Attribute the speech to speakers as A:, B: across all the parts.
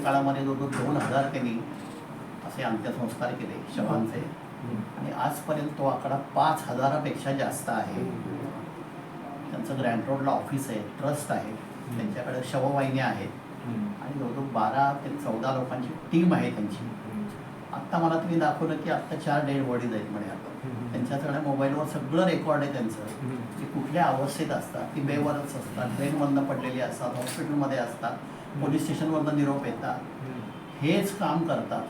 A: Covid काळामध्ये जवळजवळ 2000 त्यांनी असे अंत्यसंस्कार केले शवांचे, आणि आजपर्यंत तो आकडा 5000पेक्षा जास्त आहे. त्यांचं ग्रँड रोडला ऑफिस आहे, ट्रस्ट आहे, त्यांच्याकडे शववाहिन्या आहेत आणि जवळजवळ 12 ते 14 लोकांची टीम आहे त्यांची. आत्ता मला तुम्ही दाखवलं की आत्ता 4 डेड बॉडीज आहेत म्हणे. आता त्यांच्याकडे मोबाईलवर सगळं रेकॉर्ड आहे त्यांचं, की कुठल्या अवस्थेत असतात, ती बेवरच असतात, ट्रेनमधनं पडलेली असतात, हॉस्पिटलमध्ये असतात, पोलीस स्टेशनवरनं निरोप येतात, हेच काम करतात.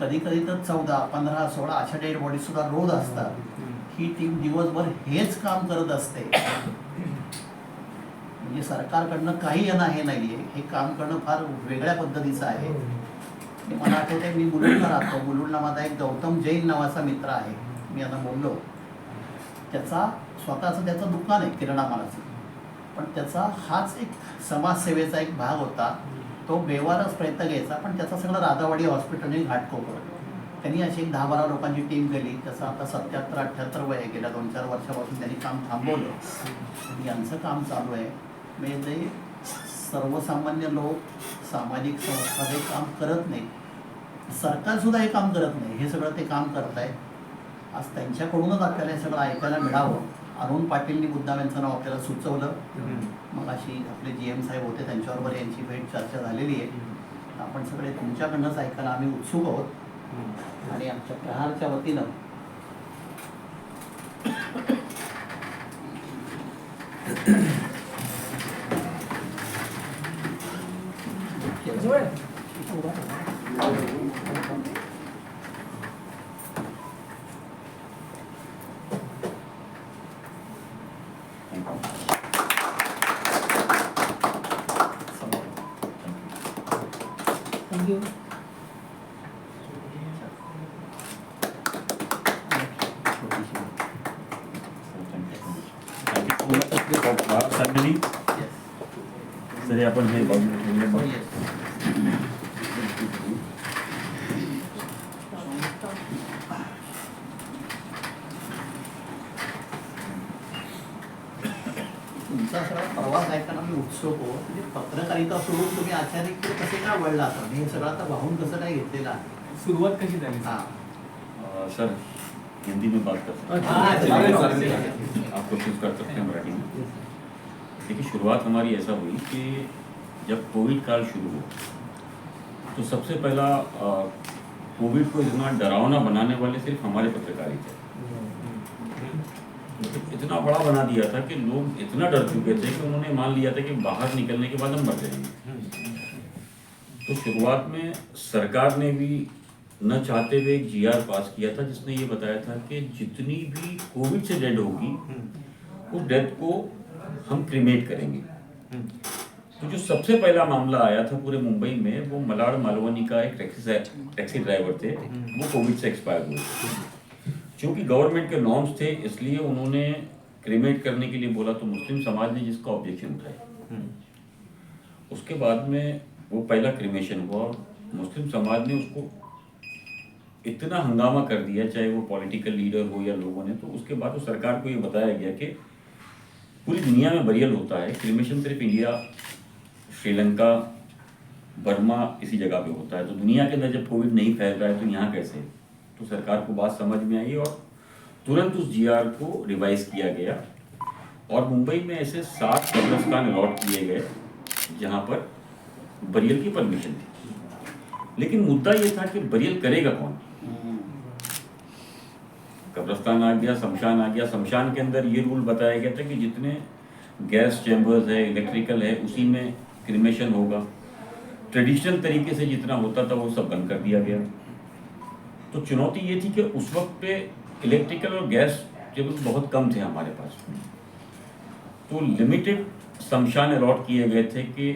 A: कधी कधी तर 14, 15, 16 अशा डेड बॉडीजसुद्धा रोज असतात. ही टीम दिवसभर हेच काम करत असते. म्हणजे सरकारकडनं काही येणं हे नाही आहे, हे काम करणं फार वेगळ्या पद्धतीचं आहे. मला आठवते, मी मुलुंडला राहतो, मुलुंडला माझा एक गौतम जैन नावाचा मित्र आहे, मी आता बोललो, त्याचा स्वतःचं त्याचं दुकान आहे किराणा मालाचं, पण त्याचा हाच एक समाजसेवेचा एक भाग होता. तो बेवारच प्रयत्न घ्यायचा, पण त्याचा सगळं राधावाडी हॉस्पिटल घाटकोपर, त्यांनी अशी एक 10-12 लोकांची टीम केली. त्याचं आता 77-78 वय आहे. गेल्या 2-4 वर्षापासून त्यांनी काम थांबवलं. यांचं काम चालू आहे. म्हणजे सर्वसामान्य लोक सामाजिक संस्था हे काम करत नाही, सरकारसुद्धा हे काम करत नाही, हे सगळं ते काम करत आहे. आज त्यांच्याकडूनच आपल्याला हे सगळं ऐकायला मिळावं. अरुण पाटीलनी मुद्दाम यांचं नाव आपल्याला सुचवलं. मग अशी आपले GM साहेब होते, त्यांच्याबरोबर यांची भेट चर्चा झालेली आहे. आपण सगळे तुमच्याकडनंच ऐकायला आम्ही उत्सुक आहोत. आणि आमच्या प्रहारच्या वतीनं
B: तरी आपण हे
A: तुमचा सगळा प्रवास ऐकायला मी उत्सुक हो. म्हणजे पत्रकारिता सोडून तुम्ही आचार्य कसे काय वळला आता, हे सगळं आता वाहून कसं काय घेतलेलं आहे,
C: सुरुवात कशी झाली?
B: सर हिंदी में बात कर सकते हैं, आप कोशिश कर सकते हैं मराठी में. देखिए, शुरुआत हमारी ऐसा हुई कि जब कोविड काल शुरू हुआ तो सबसे पहला कोविड को इतना डरावना बनाने वाले सिर्फ हमारे पत्रकार ही थे. इतना बड़ा बना दिया था कि लोग इतना डर चुके थे कि उन्होंने मान लिया था कि बाहर निकलने के बाद हम मर जाएंगे. तो शुरुआत में सरकार ने भी न चाहते हुए एक GR पास किया था, जिसने ये बताया था कि जितनी भी कोविड से डेड होगी उस डेथ को हम क्रीमेट करेंगे. तो जो सबसे पहला मामला आया था पूरे मुंबई में, वो मलाड मालवनी का एक टैक्सी ड्राइवर थे, वो कोविड से एक्सपायर हुए. क्योंकि गवर्नमेंट के नॉर्म्स थे, इसलिए उन्होंने क्रीमेट करने के लिए बोला, तो मुस्लिम समाज ने जिसका ऑब्जेक्शन उठाया. उसके बाद में वो पहला क्रीमेशन हुआ. मुस्लिम समाज ने उसको इतना हंगामा कर दिया, चाहे वो पॉलिटिकल लीडर हो या लोगों ने, तो उसके बाद तो सरकार को ये बताया गया कि पूरी दुनिया में बरियल होता है, क्रीमेशन सिर्फ इंडिया, श्रीलंका, बर्मा इसी जगह पे होता है. तो दुनिया के अंदर जब कोविड नहीं फैल रहा है तो यहाँ कैसे? तो सरकार को बात समझ में आई और तुरंत उस GR को रिवाइज किया गया और मुंबई में ऐसे 7 कब्रिस्तान अलॉट किए गए जहाँ पर बरियल की परमिशन थी. लेकिन मुद्दा ये था कि बरियल करेगा कौन? कब्रिस्तान आ गया, शमशान आ गया. शमशान के अंदर ये रूल बताया गया था कि जितने गैस चैम्बर्स है, इलेक्ट्रिकल है, उसी में क्रीमेशन होगा. ट्रेडिशनल तरीके से जितना होता था वो सब बंद कर दिया गया. तो चुनौती ये थी कि उस वक्त पे इलेक्ट्रिकल और गैस चैम्बर्स बहुत कम थे हमारे पास. तो लिमिटेड शमशान अलॉट किए गए थे कि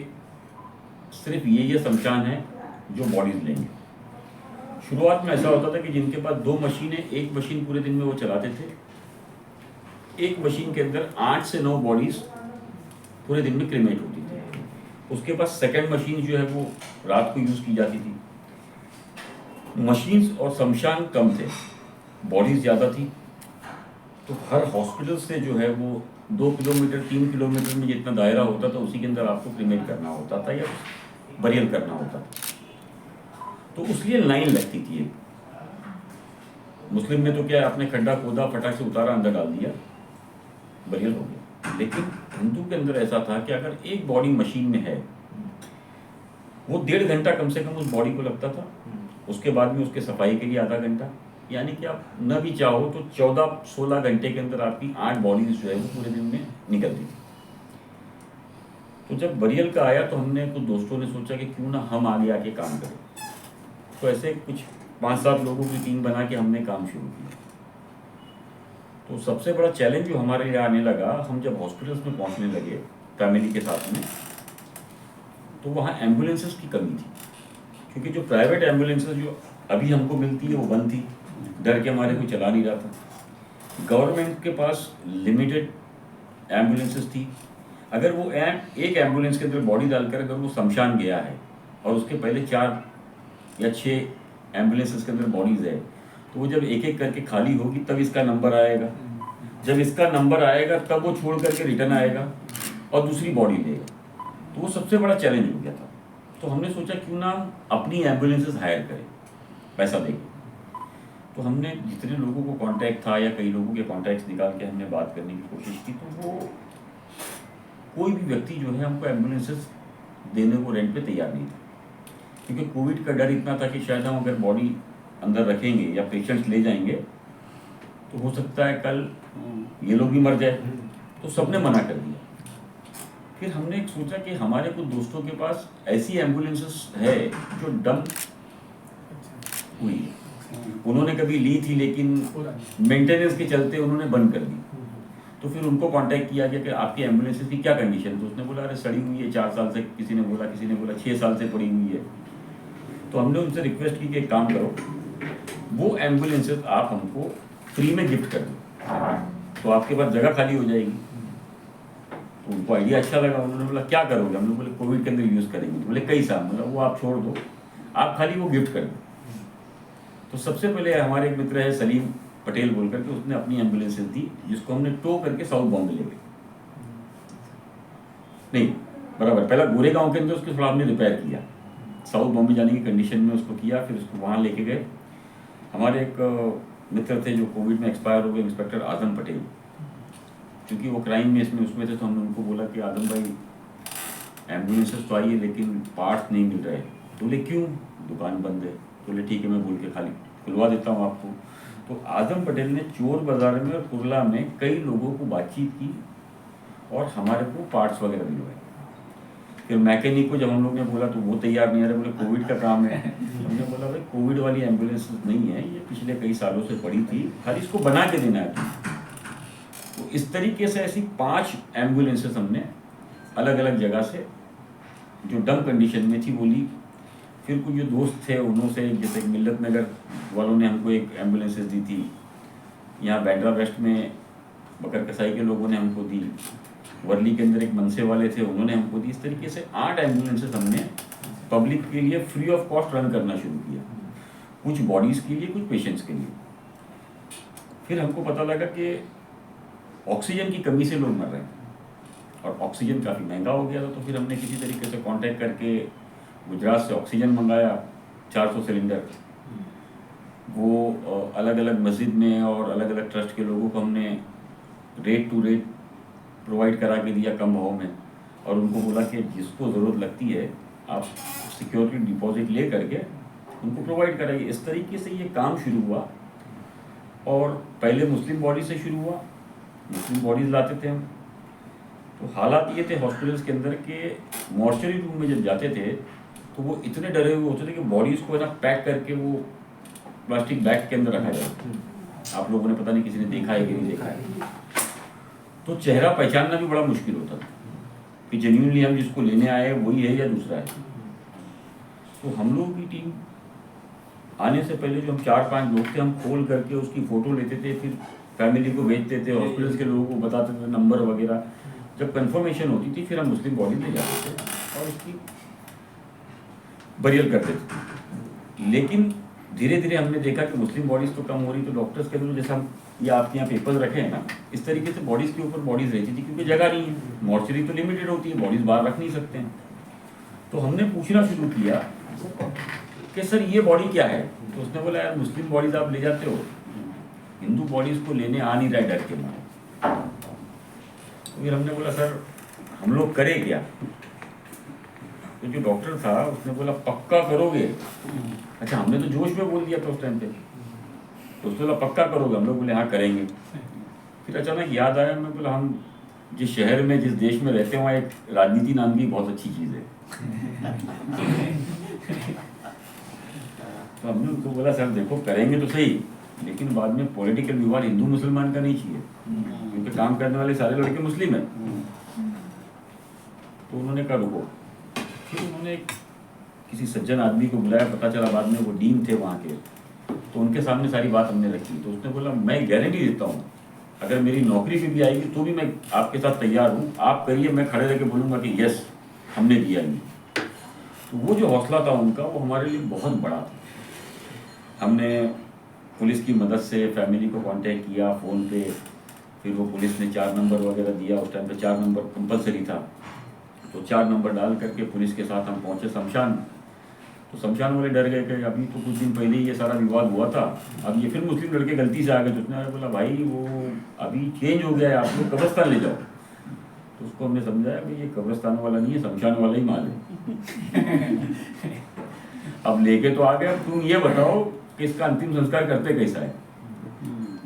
B: सिर्फ ये शमशान है जो बॉडीज लेंगे. शुरुआत में ऐसा होता था कि जिनके पास 2 मशीनें, एक मशीन पूरे दिन में वो चलाते थे. एक मशीन के अंदर 8 से 9 बॉडीज पूरे दिन में क्रीमेट होती थी. उसके पास सेकंड मशीन जो है वो रात को यूज़ की जाती थी. मशीन्स और शमशान कम थे, बॉडीज ज़्यादा थी. तो हर हॉस्पिटल से जो है वो 2 किलोमीटर 3 किलोमीटर में जितना दायरा होता था उसी के अंदर आपको क्रीमेट करना होता था या बरियल करना होता था, तो उसलिए लाइन लगती थी एक। मुस्लिम में तो क्या है, आपने खड्डा खोदा, फटाक से उतारा, अंदर डाल दिया, बरियल हो गया। लेकिन हिंदू के अंदर ऐसा था कि अगर एक बॉडी मशीन में है, वो 1.5 घंटा कम से कम उस बॉडी को लगता था, उसके बाद में उसके सफाई के लिए आधा घंटा, यानी कि आप न भी चाहो तो 14-16 घंटे के अंदर आपकी 8 बॉडीज जो है वो पूरे दिन में निकलती थी। तो जब बरियल का आया तो हमने कुछ दोस्तों ने सोचा कि क्यों ना हम आगे आके काम करें। तो ऐसे कुछ 5-7 लोगों की टीम बना के हमने काम शुरू किया। तो सबसे बड़ा चैलेंज जो हमारे लिए आने लगा, हम जब हॉस्पिटल्स में पहुंचने लगे फैमिली के साथ में, तो वहाँ एम्बुलेंसेस की कमी थी, क्योंकि जो प्राइवेट एम्बुलेंसेस जो अभी हमको मिलती है वो बंद थी, डर के हमारे कोई चला नहीं रहा था। गवर्नमेंट के पास लिमिटेड एम्बुलेंसेस थी। अगर वो एक एम्बुलेंस के अंदर बॉडी डालकर अगर वो शमशान गया है और उसके पहले 4 या 6 एम्बुलेंसेस के अंदर बॉडीज है, तो वो जब एक एक करके खाली होगी तब इसका नंबर आएगा, जब इसका नंबर आएगा तब वो छोड़ करके रिटर्न आएगा और दूसरी बॉडी लेगा। तो वो सबसे बड़ा चैलेंज हो गया था। तो हमने सोचा क्यों ना अपनी एम्बुलेंसेस हायर करें पैसा देके। तो हमने जितने लोगों को कांटेक्ट था या कई लोगों के कांटेक्ट्स निकाल के हमने बात करने की कोशिश की, तो वो कोई भी व्यक्ति जो है हमको एम्बुलेंसेस देने को रेंट पे तैयार नहीं था, क्योंकि कोविड का डर इतना था कि शायद हम अगर बॉडी अंदर रखेंगे या पेशेंट्स ले जाएंगे तो हो सकता है कल ये लोग भी मर जाए। तो सबने मना कर दिया। फिर हमने एक सोचा कि हमारे कुछ दोस्तों के पास ऐसी एम्बुलेंसेस है जो डंप हुई है, उन्होंने कभी ली थी लेकिन मेंटेनेंस के चलते उन्होंने बंद कर दी। तो फिर उनको कांटेक्ट किया गया कि आपकी एम्बुलेंसेस की क्या कंडीशन। तो उसने बोला अरे सड़ी हुई है 4 साल से, किसी ने बोला 6 साल से पड़ी हुई है। तो हमने उनसे रिक्वेस्ट की कि एक काम करो, वो एम्बुलेंसेस आप हमको फ्री में गिफ्ट कर दो, तो आपके पास जगह खाली हो जाएगी। तो उनको आइडिया अच्छा लगा। उन्होंने बोला क्या करोगे? हम लोग बोले कोविड के अंदर यूज़ करेंगे। तो बोले कई साल? मतलब वो आप छोड़ दो, आप खाली वो गिफ्ट कर दो। तो सबसे पहले हमारे एक मित्र है सलीम पटेल बोल करके, उसने अपनी एम्बुलेंसेस दी, जिसको हमने टो करके साउथ बॉम्बे ले गए। नहीं बराबर, पहला गोरेगांव के अंदर उसके थोड़ा हमने रिपेयर किया, साउथ बॉम्बे जाने की कंडीशन में उसको किया, फिर उसको वहाँ लेके गए। हमारे एक मित्र थे जो कोविड में एक्सपायर हो गए, इंस्पेक्टर आजम पटेल, क्योंकि वो क्राइम में इसमें उसमें थे। तो हमने उनको बोला कि आजम भाई एम्बुलेंसेस तो आई है लेकिन पार्ट्स नहीं मिल रहे। तो बोले क्यों? दुकान बंद है। तो बोले ठीक है, मैं बोल के खाली खुलवा देता हूँ आपको। तो आजम पटेल ने चोर बाजार में और कुरला में कई लोगों को बातचीत की और हमारे को पार्ट्स वगैरह दिलवाए। फिर मैकेनिक को जब हम लोग ने बोला तो वो तैयार नहीं आ रहे, बोले कोविड का काम है। हमने बोला भाई कोविड वाली एम्बुलेंस नहीं है, ये पिछले कई सालों से पड़ी थी, खाली इसको बना के देना है। तो इस तरीके से ऐसी 5 एम्बुलेंसेस हमने अलग अलग जगह से जो डम कंडीशन में थी वो ली। फिर कुछ जो दोस्त थे उन्होंने, जैसे मिल्लत नगर वालों ने हमको एक एम्बुलेंसेस दी थी, यहाँ बैंड्रा वेस्ट में बकर कसाई के लोगों ने हमको दी, वर्ली के अंदर एक मनसे वाले थे उन्होंने हमको दी। इस तरीके से 8 एम्बुलेंसेस हमने पब्लिक के लिए फ्री ऑफ कॉस्ट रन करना शुरू किया, कुछ बॉडीज़ के लिए, कुछ पेशेंट्स के लिए। फिर हमको पता लगा कि ऑक्सीजन की कमी से लोग मर रहे हैं और ऑक्सीजन काफ़ी महंगा हो गया था। तो फिर हमने किसी तरीके से कांटेक्ट करके गुजरात से ऑक्सीजन मंगाया, 400 सिलेंडर। वो अलग अलग मस्जिद में और अलग अलग ट्रस्ट के लोगों को हमने रेट टू रेट प्रोवाइड करा के दिया कम भाव में, और उनको बोला कि जिसको ज़रूरत लगती है आप सिक्योरिटी डिपॉजिट ले करके उनको प्रोवाइड कराइए। इस तरीके से ये काम शुरू हुआ। और पहले मुस्लिम बॉडी से शुरू हुआ, मुस्लिम बॉडीज़ लाते थे हम। तो हालात ये थे हॉस्पिटल्स के अंदर के मॉर्चरी रूम में जब जाते थे तो वो इतने डरे हुए होते थे कि बॉडीज़ को है ना पैक करके वो प्लास्टिक बैग के अंदर रखा जाए। आप लोगों ने पता नहीं किसी ने देखा है कि नहीं देखा है। तो चेहरा पहचानना भी बड़ा मुश्किल होता था कि जेन्युइनली हम जिसको लेने आए हैं वही है या दूसरा है। तो हम लोगों की टीम आने से पहले जो हम 4-5 लोग थे, हम खोल करके उसकी फ़ोटो लेते थे, फिर फैमिली को भेजते थे, हॉस्पिटल्स के लोगों को बताते थे नंबर वगैरह। जब कंफर्मेशन होती थी फिर हम मुस्लिम बॉडी ले जाते थे और उसकी बरियल करते थे। लेकिन धीरे धीरे हमने देखा कि मुस्लिम बॉडीज़ तो कम हो रही, तो डॉक्टर्स के अंदर जैसे हम ये आपके यहाँ पेपर्स रखे हैं ना, इस तरीके से बॉडीज़ के ऊपर बॉडीज़ रहती थी, क्योंकि जगह नहीं है, मॉर्चरी तो लिमिटेड होती है, बॉडीज़ बाहर रख नहीं सकते हैं। तो हमने पूछना शुरू किया कि सर ये बॉडी क्या है। तो उसने बोला यार मुस्लिम बॉडीज आप ले जाते हो, हिंदू बॉडीज को लेने आ नहीं रहा है डर के मारे। तो फिर हमने बोला सर हम लोग करें क्या। तो जो डॉक्टर था उसने बोला पक्का करोगे। अच्छा हमने तो जोश में बोल दिया था उस टाइम पे, तो उसने बोला पक्का करोगे। हम लोग बोले हाँ करेंगे। फिर अचानक याद आया, मैं बोला हम जिस शहर में जिस देश में रहते हैं वहाँ एक राजनीति नाम की बहुत अच्छी चीज़ है। तो हमने उनको बोला सर देखो करेंगे तो सही, लेकिन बाद में पॉलिटिकल विवाद हिंदू मुसलमान का नहीं चाहिए, क्योंकि काम करने वाले सारे लड़के मुस्लिम हैं। तो उन्होंने कहा रुको। फिर उन्होंने किसी सज्जन आदमी को बुलाया, पता चला बाद में वो डीन थे वहाँ के, तो उनके सामने सारी बात हमने रखी। तो उसने बोला मैं गारंटी देता हूँ अगर मेरी नौकरी पे भी आएगी तो भी मैं आपके साथ तैयार हूँ, आप करिए, मैं खड़े रह के बोलूँगा कि यस हमने दिया नहीं। तो वो जो हौसला था उनका वो हमारे लिए बहुत बड़ा था। हमने पुलिस की मदद से फैमिली को कांटेक्ट किया फ़ोन पे, फिर वो पुलिस ने 4 नंबर वगैरह दिया। उस टाइम पे 4 नंबर कंपलसरी था, तो 4 नंबर डाल करके पुलिस के साथ हम पहुँचे शमशान। तो शमशान वाले डर गए कि अभी तो कुछ दिन पहले ही ये सारा विवाद हुआ था, अब ये फिर मुस्लिम लड़के गलती से आ गए। तो उसने बोला भाई वो अभी चेंज हो गया है, आप लोग कब्रस्तान ले जाओ। तो उसको हमने समझाया कि ये कब्रस्तान वाला नहीं है, शमशान वाला ही माल है। अब लेके तो आ गए, अब तुम ये बताओ कि इसका अंतिम संस्कार करते कैसा है।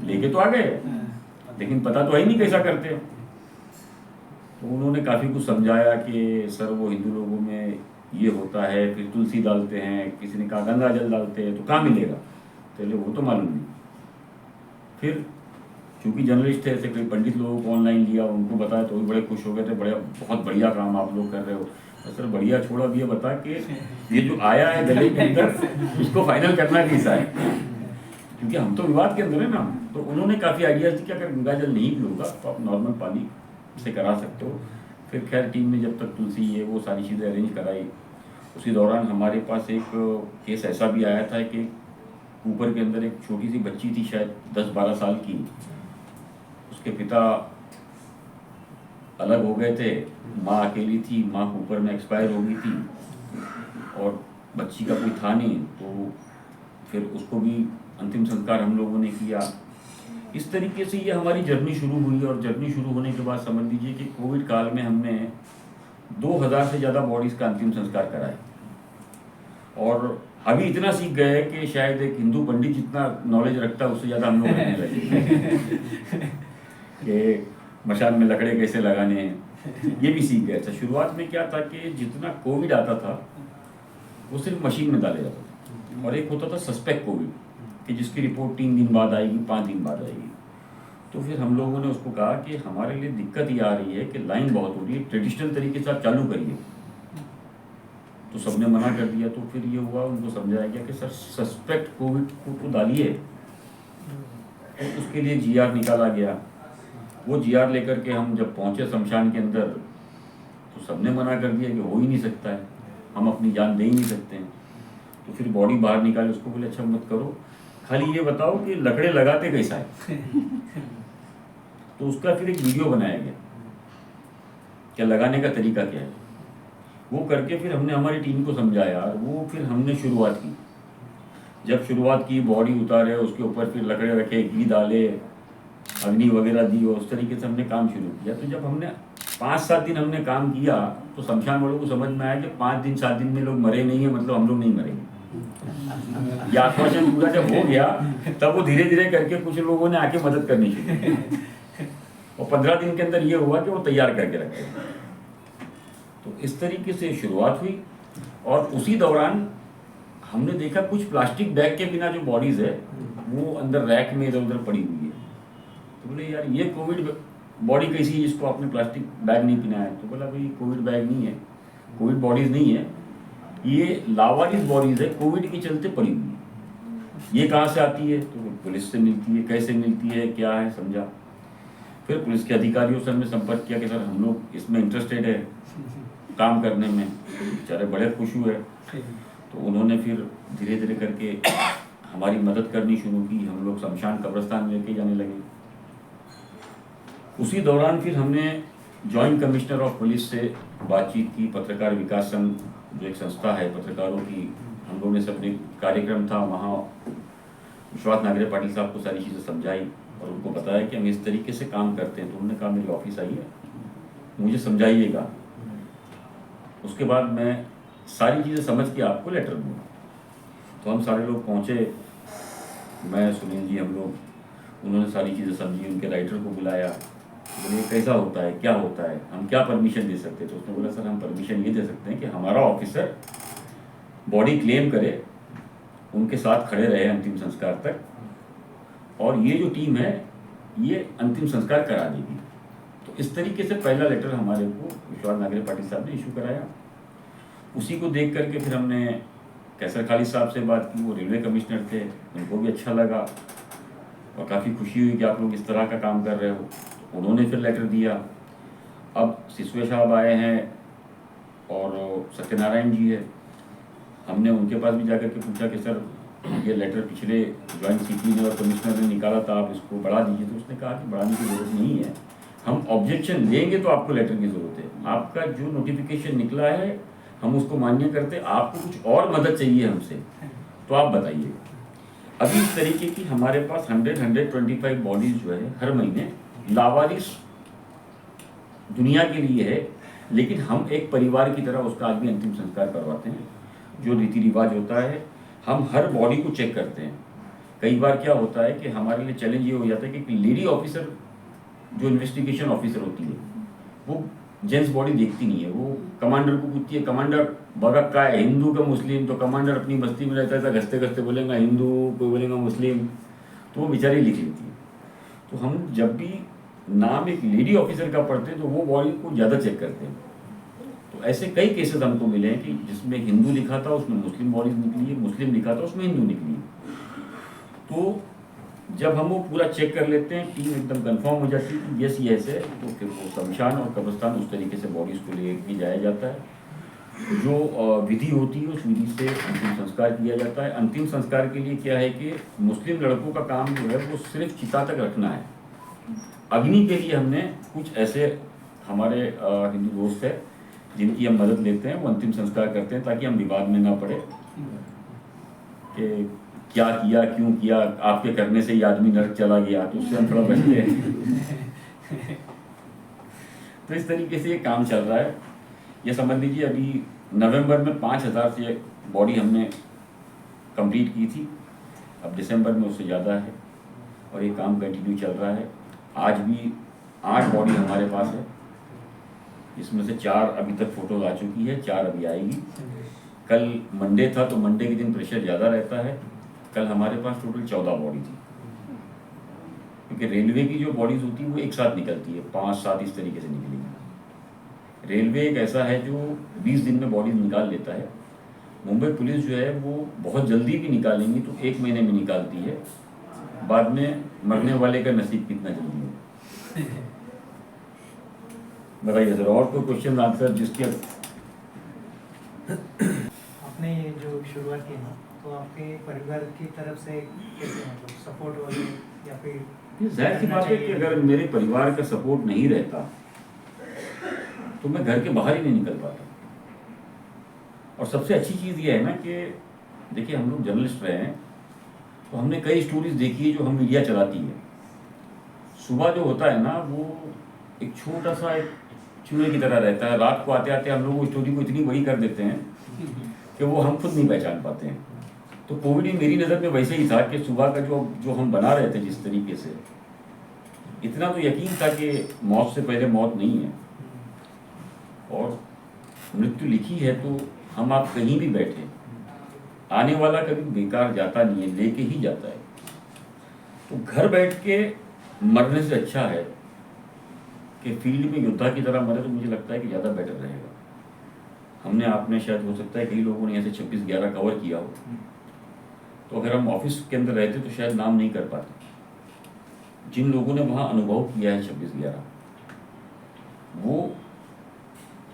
B: लेके तो आ गए लेकिन पता तो है नहीं कैसा करते। तो उन्होंने काफ़ी कुछ समझाया कि सर वो हिंदू लोगों में ये होता है, फिर तुलसी डालते हैं, किसी ने कहा गंगा जल डालते हैं, तो कहाँ मिलेगा। तो वो तो मालूम नहीं। फिर चूँकि जर्नलिस्ट थे, ऐसे कई पंडित लोगों को ऑनलाइन लिया, उनको बताया तो भी बड़े खुश हो गए थे, बड़े बहुत बढ़िया काम आप लोग कर रहे हो। सर बढ़िया छोड़ा, अब ये बता कि ये जो आया है गले के अंदर इसको फाइनल करना कैसा है, क्योंकि हम तो विवाद के अंदर है ना। तो उन्होंने काफ़ी आइडियाज़ दी कि अगर गंगा जल नहीं भी होगा तो आप नॉर्मल पानी से करा सकते हो। फिर खैर टीम ने जब तक तुलसी ये वो सारी चीज़ें अरेंज कराई, उसी दौरान हमारे पास एक केस ऐसा भी आया था कि ऊपर के अंदर एक छोटी सी बच्ची थी शायद 10-12 साल की, उसके पिता अलग हो गए थे, माँ अकेली थी, माँ ऊपर में एक्सपायर हो गई थी और बच्ची का कोई था नहीं। तो फिर उसको भी अंतिम संस्कार हम लोगों ने किया। इस तरीके से ये हमारी जर्नी शुरू हुई और जर्नी शुरू होने के बाद समझ लीजिए कि कोविड काल में हमने 2000 से ज़्यादा बॉडीज़ का अंतिम संस्कार कराए और अभी इतना सीख गए कि शायद एक हिंदू पंडित जितना नॉलेज रखता है उससे ज़्यादा हम लोग रखने लगे कि मशान में लकड़े कैसे लगाने हैं, ये भी सीख गए। अच्छा शुरुआत में क्या था कि जितना कोविड आता था वो सिर्फ मशीन में डाले जाता था और एक होता था सस्पेक्ट कोविड कि जिसकी रिपोर्ट 3 दिन बाद आएगी, 5 दिन बाद आएगी। तो फिर हम लोगों ने उसको कहा कि हमारे लिए दिक्कत ये आ रही है कि लाइन बहुत हो रही है, ट्रेडिशनल तरीके से आप चालू करिए। तो सबने मना कर दिया। तो फिर ये हुआ, उनको समझाया गया कि सर सस्पेक्ट कोविड को तो डालिए। तो उसके लिए GR निकाला गया। वो GR लेकर के हम जब पहुँचे शमशान के अंदर तो सबने मना कर दिया कि हो ही नहीं सकता है, हम अपनी जान दे ही नहीं सकते हैं। तो फिर बॉडी बाहर निकाली, उसको बोले अच्छा मत करो, खाली ये बताओ कि लकड़े लगाते कैसा है। तो उसका फिर एक वीडियो बनाया गया क्या लगाने का तरीका क्या है। वो करके फिर हमने हमारी टीम को समझाया। वो फिर हमने शुरुआत की। जब शुरुआत की, बॉडी उतारे, उसके ऊपर फिर लकड़े रखे, घी डाले, अग्नि वगैरह दी और उस तरीके से हमने काम शुरू किया। तो जब हमने 5-7 दिन हमने काम किया तो शमशान वालों को समझ में आया कि 5 दिन 7 दिन में लोग मरे नहीं है, मतलब हम लोग नहीं मरेंगे। ये आश्वासन पूरा जब हो गया तब वो धीरे धीरे करके कुछ लोगों ने आके मदद करनी शुरू की और 15 दिन के अंदर ये हुआ कि वो तैयार करके रखे। तो इस तरीके से शुरुआत हुई और उसी दौरान हमने देखा कुछ प्लास्टिक बैग के बिना जो बॉडीज़ है वो अंदर रैक में इधर उधर पड़ी हुई है। तो बोले यार ये कोविड बॉडी कैसी है जिसको आपने प्लास्टिक बैग नहीं पहनाया। तो बोला भाई कोविड बैग नहीं है, कोविड बॉडीज़ नहीं है, ये लावारिस बॉडीज़ है, कोविड के चलते पड़ी हुई है। ये कहाँ से आती है? तो पुलिस से मिलती है, कैसे मिलती है, क्या है, समझा। फिर पुलिस के अधिकारियों से हमने संपर्क किया कि सर हम लोग इसमें इंटरेस्टेड है काम करने में। बेचारे बड़े खुश हुए। तो उन्होंने फिर धीरे धीरे करके हमारी मदद करनी शुरू की। हम लोग शमशान कब्रिस्तान में लेके जाने लगे। उसी दौरान फिर हमने जॉइंट कमिश्नर ऑफ पुलिस से बातचीत की, पत्रकार विकास संघ जो एक संस्था है पत्रकारों की, हम लोगों ने सबने कार्यक्रम था वहाँ विश्वास नागरे पाटिल साहब को सारी चीज़ें समझाई और उनको बताया कि हम इस तरीके से काम करते हैं। तो उन्होंने कहा मेरी ऑफिस आइए, मुझे समझाइएगा, उसके बाद मैं सारी चीज़ें समझ के आपको लेटर दूँगा। तो हम सारे लोग पहुँचे, मैं, सुनील जी, हम लोग, उन्होंने सारी चीज़ें समझी, उनके राइटर को बुलाया, बोले कैसा होता है, क्या होता है, हम क्या परमिशन दे सकते हैं। तो उसने बोला सर हम परमिशन ये दे सकते हैं कि हमारा ऑफिसर बॉडी क्लेम करे, उनके साथ खड़े रहे अंतिम संस्कार तक, और ये जो टीम है ये अंतिम संस्कार करा देगी। तो इस तरीके से पहला लेटर हमारे को विश्वास नागरे पाटिल साहब ने इशू कराया। उसी को देख करके फिर हमने कैसर खालिद साहब से बात की, वो रेलवे कमिश्नर थे, उनको भी अच्छा लगा और काफ़ी खुशी हुई कि आप लोग इस तरह का काम कर रहे हो। तो उन्होंने फिर लेटर दिया। अब सिसवे साहब आए हैं और सत्यनारायण जी है, हमने उनके पास भी जाकर के पूछा कि सर ये लेटर पिछले ज्वाइंट सीपी ने और कमिश्नर ने निकाला था, आप इसको बढ़ा दीजिए। तो उसने कहा कि बढ़ाने की ज़रूरत नहीं है, हम ऑब्जेक्शन देंगे तो आपको लेटर की ज़रूरत है, आपका जो नोटिफिकेशन निकला है हम उसको मान्य करते, आपको कुछ और मदद चाहिए हमसे तो आप बताइए। अभी इस तरीके की हमारे पास 125 बॉडीज जो है हर महीने लावारिस दुनिया के लिए है, लेकिन हम एक परिवार की तरह उसका आज भी अंतिम संस्कार करवाते हैं। जो रीति रिवाज होता है हम हर बॉडी को चेक करते हैं। कई बार क्या होता है कि हमारे लिए चैलेंज ये हो जाता है कि लेडी ऑफिसर जो इन्वेस्टिगेशन ऑफिसर होती है वो जेंट्स बॉडी देखती नहीं है, वो कमांडर को पूछती है कमांडर भगत का है, हिंदू का मुस्लिम, तो कमांडर अपनी बस्ती में रहता है, घसते घसते बोलेगा हिंदू, कोई बोलेगा मुस्लिम, तो वो बेचारी लिख लेती है। तो हम जब भी नाम एक लेडी ऑफिसर का पढ़ते हैं तो वो बॉडी को ज़्यादा चेक करते हैं। तो ऐसे कई केसेस हमको मिले हैं कि जिसमें हिंदू लिखा था उसमें मुस्लिम बॉडीज निकली है, मुस्लिम लिखा था उसमें हिंदू निकली है। तो जब हम वो पूरा चेक कर लेते हैं, टीम एकदम कंफर्म हो जाती है कि यस ये ऐसे, तो फिर वो शमशान और कब्रिस्तान उस तरीके से बॉडीज़ को ले जाया जाता है। जो विधि होती है उस विधि से अंतिम संस्कार किया जाता है। अंतिम संस्कार के लिए क्या है कि मुस्लिम लड़कों का काम जो है वो सिर्फ चिता तक रखना है। अग्नि के लिए हमने कुछ ऐसे हमारे हिंदू दोस्त है जिनकी हम मदद लेते हैं, वो अंतिम संस्कार करते हैं ताकि हम विवाद में ना पड़े कि क्या किया, क्यों किया, आपके करने से ही आदमी नरक चला गया, तो उससे हम थोड़ा बचते हैं। तो इस तरीके से ये काम चल रहा है। ये समझ लीजिए अभी नवंबर में 5000 से बॉडी हमने कंप्लीट की थी, अब दिसंबर में उससे ज़्यादा है और ये काम कंटिन्यू चल रहा है। आज भी 8 बॉडी हमारे पास है, इसमें से 4 अभी तक फोटोज आ चुकी है, 4 अभी आएगी। कल मंडे था तो मंडे के दिन प्रेशर ज़्यादा रहता है। कल हमारे पास टोटल 14 बॉडी थी, क्योंकि रेलवे की जो बॉडीज़ होती है वो एक साथ निकलती है, 5-7 इस तरीके से निकलेंगी। रेलवे एक ऐसा है जो 20 दिन में बॉडीज निकाल लेता है। मुंबई पुलिस जो है वो बहुत जल्दी भी निकालेंगी तो 1 महीने में निकालती है, बाद में मरने वाले का नसीब कितना जल्दी है। बताइए सर, और कोई क्वेश्चन आंसर जिसके
C: आपने ये जो शुरुआत की ना, तो आपके परिवार की तरफ से कैसे मतलब सपोर्ट वगैरह या फिर
B: जाहिर सी बात है कि अगर मेरे परिवार का सपोर्ट नहीं रहता तो मैं घर के बाहर ही नहीं निकल पाता। और सबसे अच्छी चीज़ ये है ना कि देखिए हम लोग जर्नलिस्ट रहे हैं तो हमने कई स्टोरीज देखी है जो हम मीडिया चलाती है। सुबह जो होता है ना वो एक छोटा सा एक चूहे की तरह रहता है, रात को आते आते हम लोग वो स्टोरी को इतनी बड़ी कर देते हैं कि वो हम खुद नहीं पहचान पाते हैं। तो कोविड में मेरी नज़र में वैसे ही था कि सुबह का जो हम बना रहे थे जिस तरीके से, इतना तो यकीन था कि मौत से पहले मौत नहीं है और मृत्यु लिखी है, तो हम आप कहीं भी बैठे, आने वाला कभी बेकार जाता नहीं है, लेके ही जाता है। तो घर बैठ के मरने से अच्छा है कि फील्ड में योद्धा की तरह मरे, तो मुझे लगता है कि ज़्यादा बेटर रहेगा। हमने आपने शायद हो सकता है कई लोगों ने ऐसे 26/11 कवर किया हो, तो अगर हम ऑफिस के अंदर रहते तो शायद नाम नहीं कर पाते। जिन लोगों ने वहाँ अनुभव किया है 26/11, वो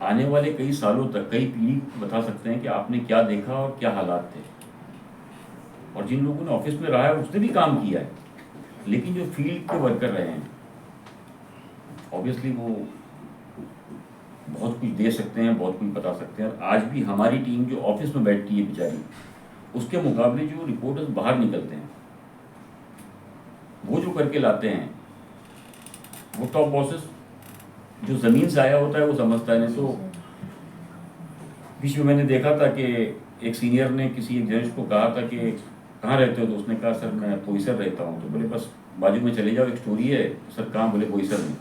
B: आने वाले कई सालों तक, कई पीढ़ी बता सकते हैं कि आपने क्या देखा और क्या हालात थे। और जिन लोगों ने ऑफिस में रहा है उसने भी काम किया है, लेकिन जो फील्ड के वर्कर रहे हैं ऑब्वियसली वो बहुत कुछ दे सकते हैं, बहुत कुछ बता सकते हैं। और आज भी हमारी टीम जो ऑफिस में बैठती है बेचारी, उसके मुकाबले जो रिपोर्टर्स बाहर निकलते हैं, वो जो करके लाते हैं, वो टॉप बॉसेस जो ज़मीन से आया होता है वो समझता है। नहीं तो बीच में मैंने देखा था कि एक सीनियर ने किसी एक जज को कहा था कि कहाँ रहते हो, तो उसने कहा सर मैं बोईसर रहता हूँ। तो बोले बस बाजू में चले जाओ, एक स्टोरी है। सर कहाँ? बोले बोईसर में।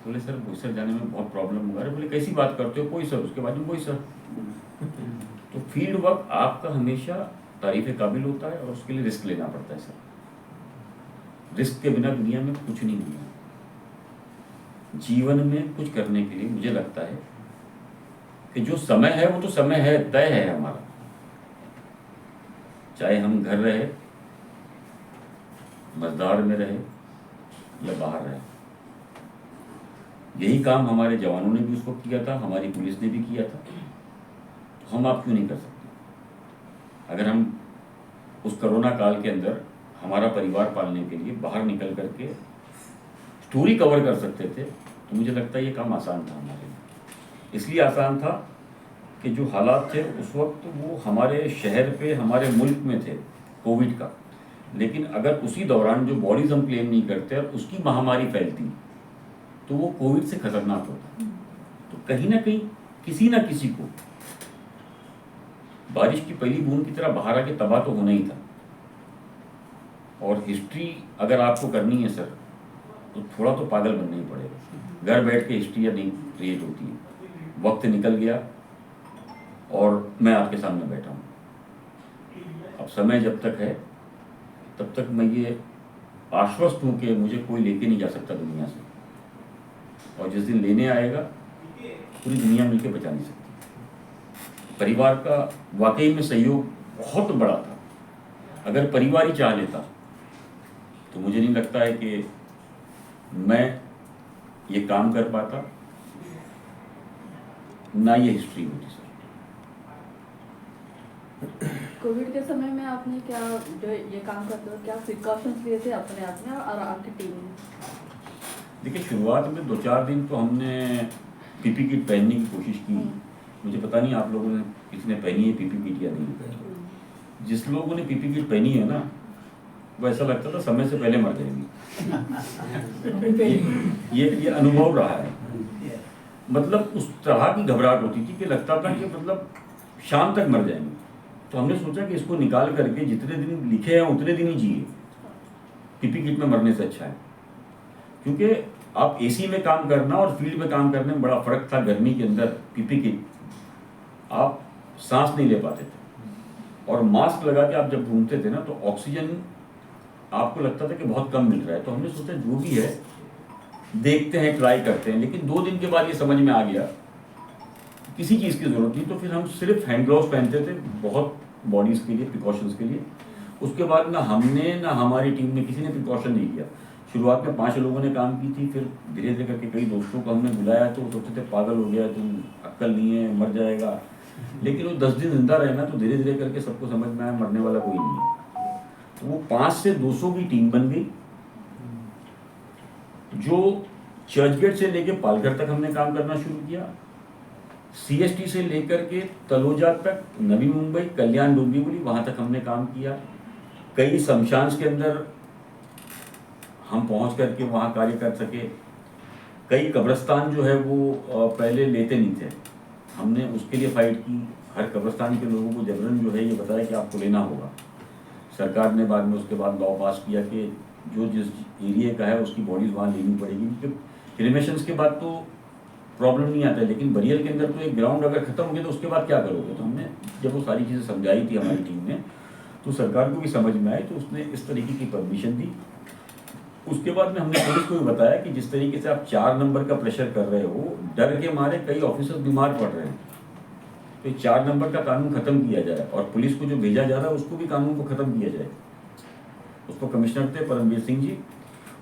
B: बोले सर बोईसर जाने में बहुत प्रॉब्लम होगा। अरे बोले कैसी बात करते हो? बोईसर, उसके बाजू में बोईसर। तो फील्ड वर्क आपका हमेशा तारीफ काबिल होता है और उसके लिए रिस्क लेना पड़ता है सर। रिस्क के बिना दुनिया में कुछ नहीं हुआ। जीवन में कुछ करने के लिए मुझे लगता है कि जो समय है वो तो समय है, तय है हमारा। चाहे हम घर रहे, मजदार में रहे या बाहर रहे, यही काम हमारे जवानों ने भी उसको किया था, हमारी पुलिस ने भी किया था। तो हम आप क्यों नहीं कर सकते? अगर हम उस कोरोना काल के अंदर हमारा परिवार पालने के लिए बाहर निकल करके स्टोरी कवर कर सकते थे, तो मुझे लगता है ये काम आसान था हमारे लिए। इसलिए आसान था कि जो हालात थे उस वक्त वो हमारे शहर पे, हमारे मुल्क में थे कोविड का। लेकिन अगर उसी दौरान जो बॉडीज हम क्लेम नहीं करते और उसकी महामारी फैलती, तो वो कोविड से खतरनाक होता। तो कहीं ना कहीं किसी ना किसी को बारिश की पहली बूंद की तरह बाहर आके तबाह तो होना ही था। और हिस्ट्री अगर आपको करनी है सर, तो थोड़ा तो पागल बनना ही पड़ेगा। घर बैठ के हिस्ट्री या नहीं क्रिएट होती है। वक्त निकल गया और मैं आपके सामने बैठा हूँ। अब समय जब तक है तब तक मैं ये आश्वस्त हूँ कि मुझे कोई लेके नहीं जा सकता दुनिया से, और जिस दिन लेने आएगा पूरी दुनिया मिलके बचा नहीं सकती। परिवार का वाकई में सहयोग बहुत बड़ा था। अगर परिवार ही चाह लेता तो मुझे नहीं लगता है कि मैं ये काम कर पाता, ना ये हिस्ट्री होती सर।
D: कोविड के समय में आपने क्या, जो ये काम करते हो, क्या प्रिकॉशंस लिए थे अपने आप में और आपकी टीम ने?
B: देखिए शुरुआत में 2-4 दिन तो हमने पीपी किट पहनने की कोशिश की। मुझे पता नहीं आप लोगों ने किसी ने पहनी है पीपी किट या नहीं। जिस लोगों ने पीपी किट पहनी है ना, वो ऐसा लगता था समय से पहले मर जाएंगी। ये अनुभव रहा है। मतलब उस तरह की घबराहट होती थी कि लगता था कि मतलब शाम तक मर जाएंगे। तो हमने सोचा कि इसको निकाल करके जितने दिन लिखे हैं उतने दिन ही जिए। पीपी किट में मरने से अच्छा है, क्योंकि आप एसी में काम करना और फील्ड में काम करने में बड़ा फर्क था। गर्मी के अंदर पीपी किट आप सांस नहीं ले पाते थे, और मास्क लगा के आप जब घूमते थे ना तो ऑक्सीजन आपको लगता था कि बहुत कम मिल रहा है। तो हमने सोचा जो भी है देखते हैं, ट्राई करते हैं। लेकिन 2 दिन के बाद ये समझ में आ गया किसी चीज़ की ज़रूरत नहीं। तो फिर हम सिर्फ हैंड ग्लव्स पहनते थे बहुत बॉडीज़ के लिए, प्रिकॉशंस के लिए। उसके बाद ना हमने ना हमारी टीम ने किसी ने प्रिकॉशन नहीं किया। शुरुआत में 5 लोगों ने काम की थी, फिर धीरे धीरे करके कई दोस्तों को हमने बुलाया तो वो सोचते थे पागल हो गया, तुम अक्ल नहीं है, मर जाएगा। लेकिन वो 10 दिन जिंदा रहे ना, तो धीरे धीरे करके सबको समझ में आया मरने वाला कोई नहीं है। तो वो 5 से 200 की टीम बन गई, जो चर्चगेट से लेके पालघर तक हमने काम करना शुरू किया। सीएसटी से लेकर के तलोजा तक, नवी मुंबई, कल्याण, डोंबिवली, वहाँ तक हमने काम किया। कई शमशान के अंदर हम पहुँच करके वहाँ कार्य कर सके। कई कब्रिस्तान जो है वो पहले लेते नहीं थे, हमने उसके लिए फाइट की। हर कब्रिस्तान के लोगों को जबरन जो है ये बताया कि आपको लेना होगा। सरकार ने बाद में उसके बाद लॉ पास किया कि जो जिस एरिया का है उसकी बॉडीज़ वहाँ लेनी पड़ेगी, क्योंकि क्रिमेशंस के बाद तो प्रॉब्लम नहीं आता है, लेकिन बरियल के अंदर तो एक ग्राउंड अगर खत्म हो गया तो उसके बाद क्या करोगे। तो हमने जब वो सारी चीज़ें समझाई थी हमारी टीम ने, तो सरकार को भी समझ में आई, तो उसने इस तरीके की परमिशन दी। उसके बाद में हमने पुलिस को भी बताया कि जिस तरीके से आप 4 नंबर का प्रेशर कर रहे हो, डर के मारे कई ऑफिसर्स बीमार पड़ रहे हैं, तो 4 नंबर का कानून खत्म किया जाए, और पुलिस को जो भेजा जा रहा है उसको भी कानून को खत्म किया जाए। उसको कमिश्नर थे परमवीर सिंह जी,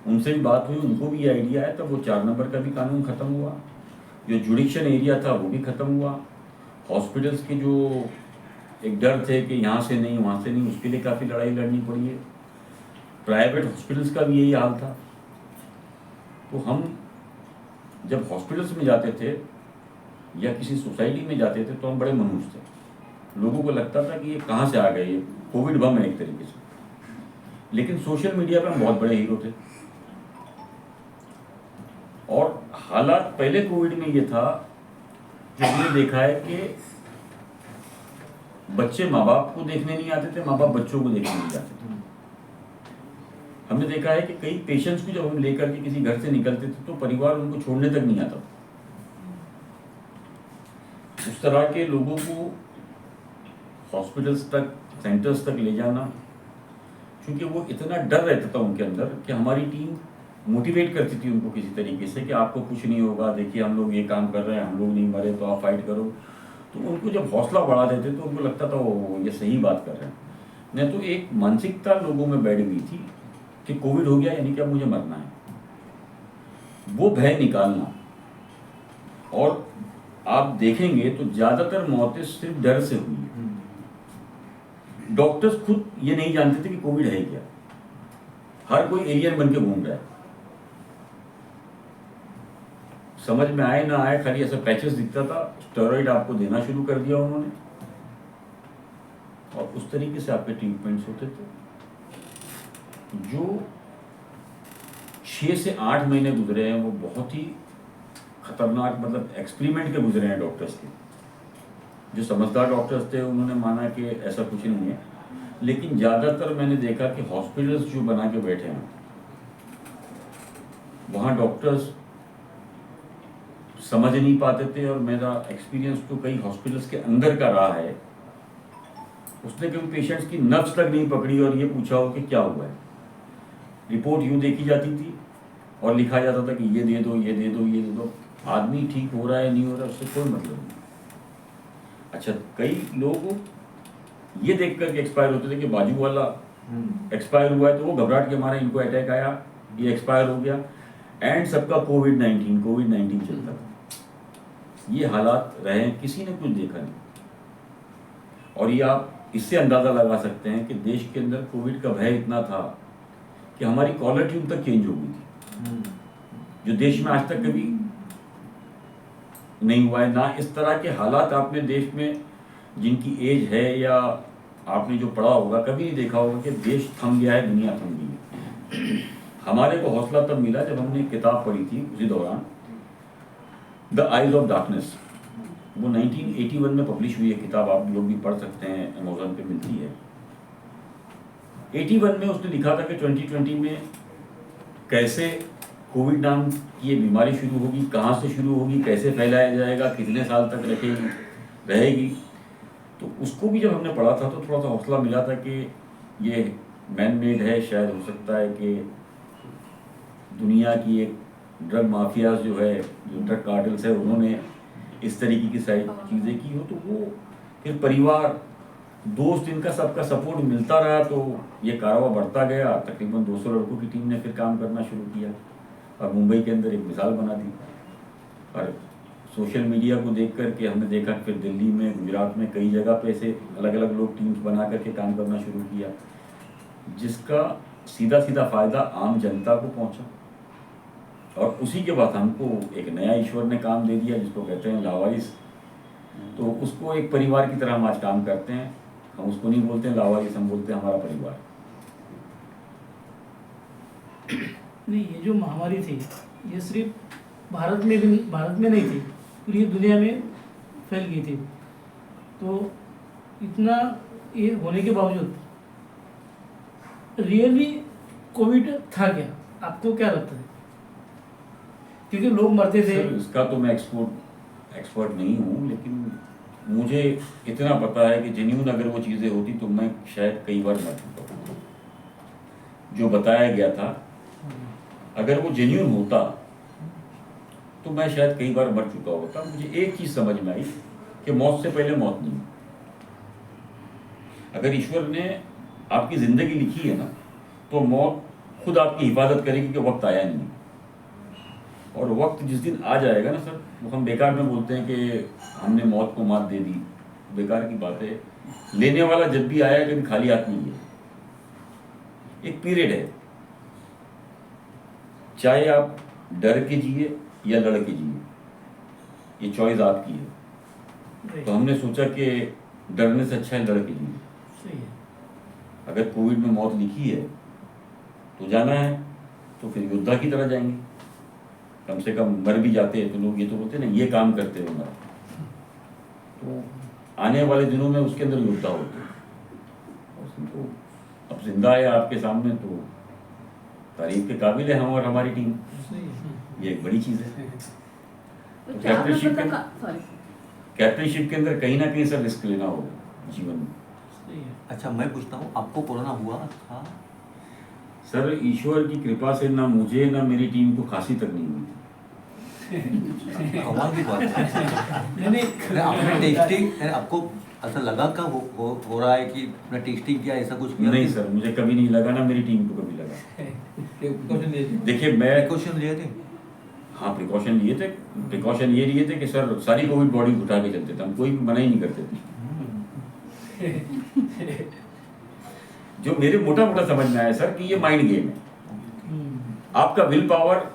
B: उनसे भी बात हुई, उनको भी ये आइडिया है, तब वो 4 नंबर का भी कानून खत्म हुआ। जो जुडिक्शन एरिया था वो भी खत्म हुआ। हॉस्पिटल्स के जो एक डर थे कि यहाँ से नहीं वहाँ से नहीं, उसके लिए काफ़ी लड़ाई लड़नी पड़ी है। प्राइवेट हॉस्पिटल्स का भी यही हाल था। तो हम जब हॉस्पिटल्स में जाते थे या किसी सोसाइटी में जाते थे तो हम बड़े मनुष्य थे, लोगों को लगता था कि ये कहाँ से आ गए, ये कोविड बम है एक तरीके से। लेकिन सोशल मीडिया पे हम बहुत बड़े हीरो थे। और हालात पहले कोविड में ये था कि हमने देखा है कि बच्चे माँ बाप को देखने नहीं आते थे, माँ बाप बच्चों को देखने नहीं जाते थे। हमने देखा है कि कई पेशेंट्स को जब हम लेकर के किसी घर से निकलते थे तो परिवार उनको छोड़ने तक नहीं आता था। उस तरह के लोगों को हॉस्पिटल्स तक, सेंटर्स तक ले जाना, क्योंकि वो इतना डर रहता था उनके अंदर कि हमारी टीम मोटिवेट करती थी उनको किसी तरीके से कि आपको कुछ नहीं होगा, देखिए हम लोग ये काम कर रहे हैं, हम लोग नहीं मरे तो आप फाइट करो। तो उनको जब हौसला बढ़ा देते तो उनको लगता था वो ये सही बात कर रहे हैं। नहीं तो एक मानसिकता लोगों में बैठ गई थी कि कोविड हो गया यानी कि अब मुझे मरना है। वो भय निकालना, और आप देखेंगे तो ज़्यादातर मौतें सिर्फ डर से हुई है। डॉक्टर्स खुद ये नहीं जानते थे कि कोविड है क्या, हर कोई एलियन बन के घूम रहा है। समझ में आए ना आए, खाली ऐसा पैचेस दिखता था, स्टेरॉइड आपको देना शुरू कर दिया उन्होंने, और उस तरीके से आपके ट्रीटमेंट्स होते थे। जो 6 से 8 महीने गुजरे हैं वो बहुत ही खतरनाक, मतलब एक्सपेरिमेंट के गुजरे हैं डॉक्टर्स के। जो समझदार डॉक्टर्स थे उन्होंने माना कि ऐसा कुछ नहीं है, लेकिन ज़्यादातर मैंने देखा कि हॉस्पिटल्स जो बना के बैठे हैं वहाँ डॉक्टर्स समझ नहीं पाते थे। और मेरा एक्सपीरियंस तो कई हॉस्पिटल्स के अंदर का रहा है, उसने कभी पेशेंट्स की नब्ज तक नहीं पकड़ी और ये पूछा हो कि क्या हुआ है। रिपोर्ट यूँ देखी जाती थी और लिखा जाता था कि ये दे दो, ये दे दो, ये दे दो। आदमी ठीक हो रहा है नहीं हो रहा है उससे कोई मतलब नहीं। अच्छा, कई लोग ये देख कर के एक्सपायर होते थे कि बाजू वाला एक्सपायर हुआ है तो वो घबराहट के मारे इनको अटैक आया, ये एक्सपायर हो गया, एंड सबका कोविड-19 चलता था। ये हालात रहे, किसी ने कुछ देखा नहीं। और ये आप इससे अंदाज़ा लगा सकते हैं कि देश के अंदर कोविड का भय इतना था कि हमारी कॉलर ट्यून तक चेंज हो गई थी, जो देश में आज तक कभी नहीं हुआ है। ना इस तरह के हालात आपने देश में, जिनकी एज है या आपने जो पढ़ा होगा, कभी नहीं देखा होगा कि देश थम गया है, दुनिया थम गई है। हमारे को हौसला तब मिला जब हमने किताब पढ़ी थी उसी दौरान, द आइज ऑफ डार्कनेस। वो 1981 में पब्लिश हुई है किताब, आप लोग भी पढ़ सकते हैं, अमेजोन पे मिलती है। 81 में उसने लिखा था कि 2020 में कैसे कोविड नाम की ये बीमारी शुरू होगी, कहाँ से शुरू होगी, कैसे फैलाया जाएगा, कितने साल तक रहेगी। तो उसको भी जब हमने पढ़ा था तो थोड़ा सा हौसला मिला था कि ये मैन मेड है, शायद हो सकता है कि दुनिया की एक ड्रग माफियाज जो है, जो ड्रग कार्टेल्स है, उन्होंने इस तरीके की सारी चीज़ें की हो। तो वो फिर परिवार, दोस्त, इनका सबका सपोर्ट मिलता रहा तो ये कारवा बढ़ता गया। तकरीबन 200 लड़कों की टीम ने फिर काम करना शुरू किया और मुंबई के अंदर एक मिसाल बना दी। और सोशल मीडिया को देख कर के हमने देखा फिर दिल्ली में, गुजरात में, कई जगह पे ऐसे अलग अलग लोग टीम्स बना करके काम करना शुरू किया, जिसका सीधा सीधा फ़ायदा आम जनता को पहुंचा। और उसी के बाद हमको एक नया ईश्वर ने काम दे दिया जिसको कहते हैं लावारिस। तो उसको एक परिवार की तरह हम आज काम करते हैं। हम उसको नहीं बोलते हैं लावारिस, हम बोलते हैं हमारा परिवार।
E: नहीं, ये जो महामारी थी ये सिर्फ भारत में नहीं थी, पूरी दुनिया में फैल गई थी। तो इतना ये होने के बावजूद रियली कोविड था क्या, आपको क्या लगता है? क्योंकि लोग मरते थे।
B: सर, इसका तो मैं एक्सपर्ट नहीं हूँ, लेकिन मुझे इतना पता है कि जेन्यून अगर वो चीज़ें होती तो मैं शायद कई बार मर चुका हूँ। जो बताया गया था अगर वो जेन्यून होता तो मैं शायद कई बार मर चुका होता। मुझे एक चीज़ समझ में आई कि मौत से पहले मौत नहीं। अगर ईश्वर ने आपकी ज़िंदगी लिखी है ना, तो मौत खुद आपकी हिफाजत करेगी कि वक्त आया नहीं। और वक्त जिस दिन आ जाएगा ना सर, वो हम बेकार में बोलते हैं कि हमने मौत को मात दे दी, बेकार की बात है। लेने वाला जब भी आया कभी खाली हाथ नहीं है। एक पीरियड है, चाहे आप डर के जिए या लड़के जिए, ये चॉइस आपकी है।
E: राइट,
B: तो हमने सोचा कि डरने से अच्छा है लड़के जिए।
E: सही है।
B: अगर कोविड में मौत लिखी है तो जाना है, तो फिर योद्धा की तरह जाएंगे। कम से कम मर भी जाते हैं तो लोग ये तो बोलते हैं ना, ये काम करते हुए मरा। तो आने वाले दिनों में उसके अंदर योद्धा होते हैं। और तो अब जिंदा है आपके सामने, तो तारीफ के काबिल है हम और हमारी टीम।
E: सही है।
B: ये एक बड़ी चीज़ है।
D: तो
B: तो
D: क्या आपने
B: कैप्टनशिप
D: पता
B: के
D: का सॉरी
B: कैप्टनशिप के अंदर कहीं ना कहीं सर रिस्क लेना होगा जीवन में।
E: सही है।
F: अच्छा, मैं पूछता हूँ, आपको कोरोना हुआ था?
B: सर ईश्वर की कृपा से ना मुझे ना मेरी टीम को खांसी तक नहीं हुई।
F: कमाल की बात है।
E: नहीं नहीं,
F: नहीं, आपने टेस्टिंग, आपको ऐसा लगा का हो रहा है कि आपने टेस्टिंग किया, ऐसा कुछ किया?
B: नहीं सर, मुझे कभी नहीं लगा, ना मेरी टीम को कभी लगा। देखिए मैं
F: प्रिकॉशन लिए थे?
B: हाँ प्रिकॉशन लिए थे। प्रिकॉशन ये लिए थे कि सर सारी कोविड बॉडी उठा के चलते थे हम, कोई भी मना ही नहीं करते थे। जो मेरे मोटा मोटा समझ में आया सर कि ये माइंड गेम है। आपका विल पावर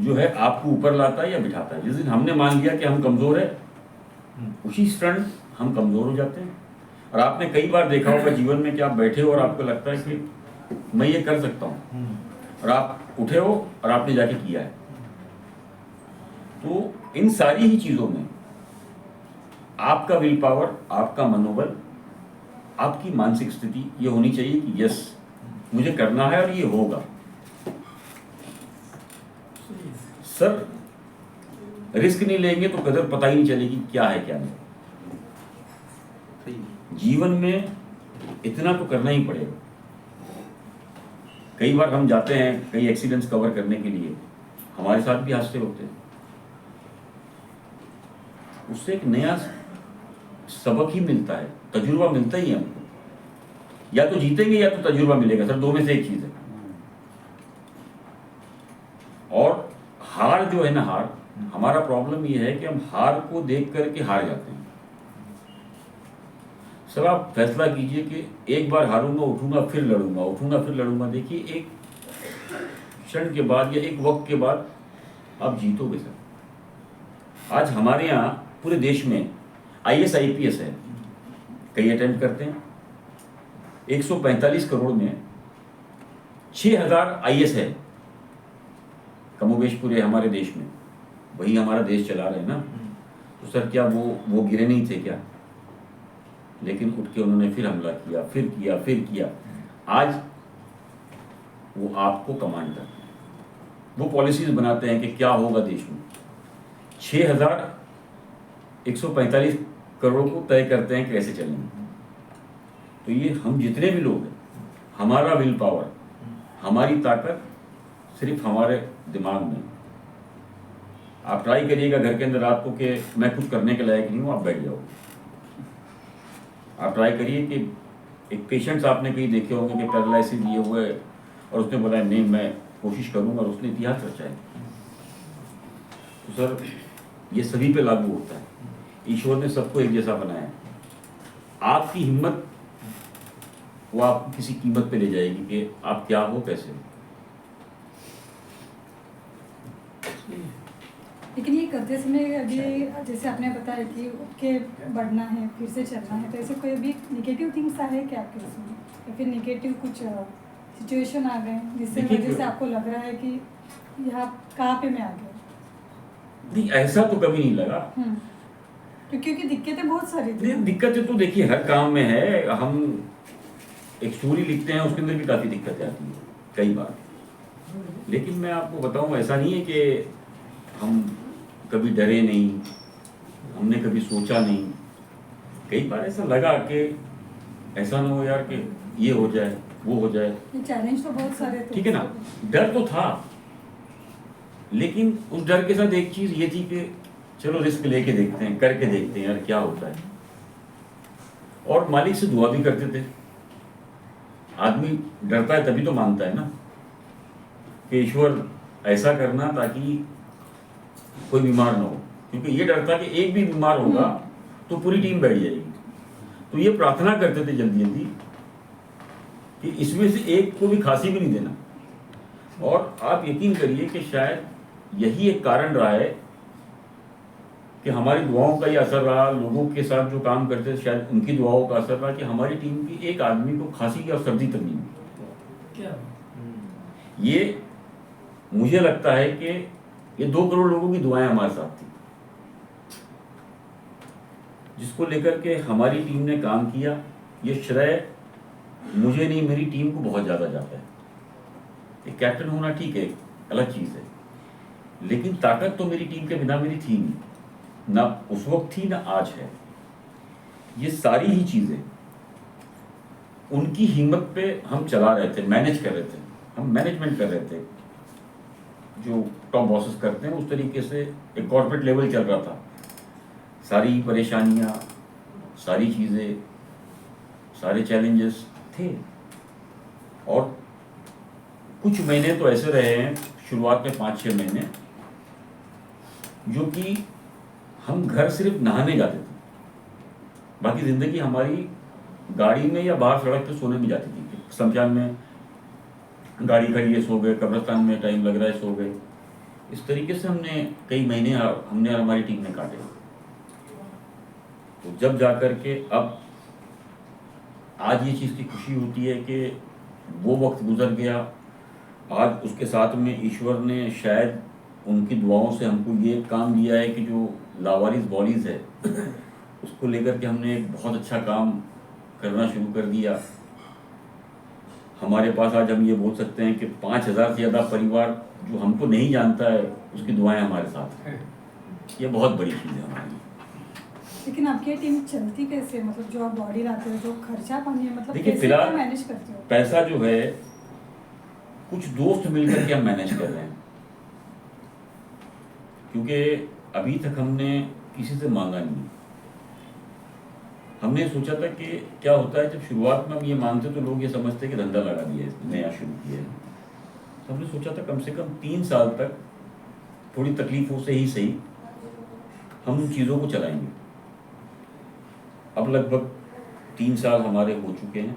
B: जो है आपको ऊपर लाता है या बिठाता है। जिस दिन हमने मान लिया कि हम कमजोर है, उसी क्षण हम कमजोर हो जाते हैं। और आपने कई बार देखा होगा जीवन में कि आप बैठे हो और आपको लगता है कि मैं ये कर सकता हूँ, और आप उठे हो और आपने जाके किया है। तो इन सारी ही चीजों में आपका विल पावर, आपका मनोबल, आपकी मानसिक स्थिति ये होनी चाहिए कि यस मुझे करना है और ये होगा। सर रिस्क नहीं लेंगे तो कदर पता ही नहीं चलेगी क्या है क्या नहीं। जीवन में इतना तो करना ही पड़ेगा। कई बार हम जाते हैं कई एक्सीडेंट्स कवर करने के लिए, हमारे साथ भी हादसे होते हैं। उससे एक नया सबक ही मिलता है, तजुर्बा मिलता ही है हमको। या तो जीतेंगे या तो तजुर्बा मिलेगा सर, दो में से एक चीज है। और हार जो है ना, हार हमारा प्रॉब्लम ये है कि हम हार को देख करके हार जाते हैं। सर आप फैसला कीजिए कि एक बार हारूंगा, उठूंगा फिर लड़ूंगा, उठूंगा फिर लड़ूंगा। देखिए एक क्षण के बाद या एक वक्त के बाद आप जीतोगे सर। आज हमारे यहाँ पूरे देश में IAS IPS है, कई अटेम्प्ट करते हैं। 145 करोड़ में 6000 IAS है कमोबेश पूरे हमारे देश में। वही हमारा देश चला रहे हैं ना। तो सर क्या वो गिरे नहीं थे क्या? लेकिन उठ के उन्होंने फिर हमला किया, फिर किया, फिर किया। आज वो आपको कमांड करते हैं, वो पॉलिसीज बनाते हैं कि क्या होगा देश में। 6145 करोड़ को तय करते हैं कैसे चलेंगे। तो ये हम जितने भी लोग हैं, हमारा विल पावर, हमारी ताकत सिर्फ हमारे दिमाग में। आप ट्राई करिएगा घर के अंदर रात को कि मैं कुछ करने के लायक नहीं हूँ, आप बैठ जाओ। आप ट्राई करिए कि एक पेशेंट्स आपने कहीं देखे होंगे कि पैरालिसिस ये हुआ है और उसने बोला नहीं मैं कोशिश करूँगा, और उसने इतिहास रचा है। तो सर ये सभी पे लागू होता है। ईश्वर ने सबको एक जैसा बनाया है। आपकी हिम्मत वो आपको किसी कीमत पे ले जाएगी कि आप क्या हो, कैसे हो।
G: लेकिन ये करते समय अभी जैसे आपने बताया कि उठ के बढ़ना है, फिर से चलना है, तो ऐसे कोई भी नेगेटिव थिंग्स है क्या आपके उसमें, या फिर नेगेटिव कुछ सिचुएशन आ गए जिससे वजह से आपको लग रहा है कि यहाँ कहाँ पे मैं आ गया?
B: नहीं ऐसा तो कभी नहीं लगा।
G: क्योंकि दिक्कतें बहुत सारी थी।
B: दिक्कतें तो देखिए हर काम में है। हम एक स्टोरी लिखते हैं, उसके अंदर भी काफ़ी दिक्कतें आती हैं कई बार। लेकिन मैं आपको बताऊं, ऐसा नहीं है कि हम कभी डरे नहीं, हमने कभी सोचा नहीं। कई बार ऐसा लगा कि ऐसा ना हो यार कि ये हो जाए, वो हो जाए।
G: चैलेंज तो बहुत सारे थे,
B: ठीक है ना, डर तो था। लेकिन उस डर के साथ एक चीज़ ये थी कि चलो रिस्क लेके देखते हैं, करके देखते हैं यार क्या होता है। और मालिक से दुआ भी करते थे। आदमी डरता है तभी तो मानता है ना कि ईश्वर ऐसा करना ताकि कोई बीमार ना हो। क्योंकि ये डरता कि एक भी बीमार होगा तो पूरी टीम बैठ जाएगी। तो ये प्रार्थना करते थे जल्दी जल्दी कि इसमें से एक को भी खांसी भी नहीं देना। और आप यकीन करिए कि शायद यही एक कारण रहा है कि हमारी दुआओं का ही असर रहा, लोगों के साथ जो काम करते थे शायद उनकी दुआओं का असर रहा कि हमारी टीम की एक आदमी को खांसी और सर्दी तक नहीं हुई।
E: क्या
B: ये मुझे लगता है कि ये 2 करोड़ लोगों की दुआएं हमारे साथ थी, जिसको लेकर के हमारी टीम ने काम किया। ये श्रेय मुझे नहीं, मेरी टीम को बहुत ज़्यादा जाता है। एक कैप्टन होना ठीक है, अलग चीज़ है, लेकिन ताकत तो मेरी टीम के बिना मेरी थी नहीं, ना उस वक्त थी ना आज है। ये सारी ही चीज़ें उनकी हिम्मत पे हम चला रहे थे, मैनेज कर रहे थे, हम मैनेजमेंट कर रहे थे जो टॉप बॉसेस करते हैं, उस तरीके से एक कॉर्पोरेट लेवल चल रहा था। सारी परेशानियां, सारी चीज़ें, सारे चैलेंजेस थे। और कुछ महीने तो ऐसे रहे हैं, शुरुआत में 5-6 महीने, जो कि हम घर सिर्फ नहाने जाते थे, बाकी ज़िंदगी हमारी गाड़ी में या बाहर सड़क पे सोने में जाती थी। शमशान में गाड़ी खड़ी है, सो गए, कब्रिस्तान में टाइम लग रहा है, सो गए। इस तरीके से हमने कई महीने हमने और हमारी टीम ने काटे। तो जब जाकर के अब आज ये चीज़ की खुशी होती है कि वो वक्त गुजर गया। आज उसके साथ में ईश्वर ने शायद उनकी दुआओं से हमको ये काम दिया है कि जो लावारिस बॉडीज़ है उसको लेकर के हमने एक बहुत अच्छा काम करना शुरू कर दिया। हमारे पास आज हम ये बोल सकते हैं कि 5,000 से ज़्यादा परिवार जो हमको नहीं जानता है उसकी दुआएं हमारे साथ हैं। ये बहुत बड़ी चीज़ है हमारी।
G: लेकिन आपकी टीम चलती कैसे, मतलब जो आप बॉडी लाते हो, जो खर्चा पानी है, मतलब
B: देखिए,
G: कैसे
B: फिलहाल
G: क्या मैनेज करते हो?
B: पैसा जो है कुछ दोस्त मिलकर के हम मैनेज कर रहे हैं, क्योंकि अभी तक हमने किसी से मांगा नहीं। हमने सोचा था कि क्या होता है, जब शुरुआत में हम ये मांगते तो लोग ये समझते कि धंधा लगा दिया है, नया शुरू किया है। तो हमने सोचा था कम से कम 3 साल तक थोड़ी तकलीफों से ही सही हम उन चीज़ों को चलाएंगे। अब लगभग 3 साल हमारे हो चुके हैं।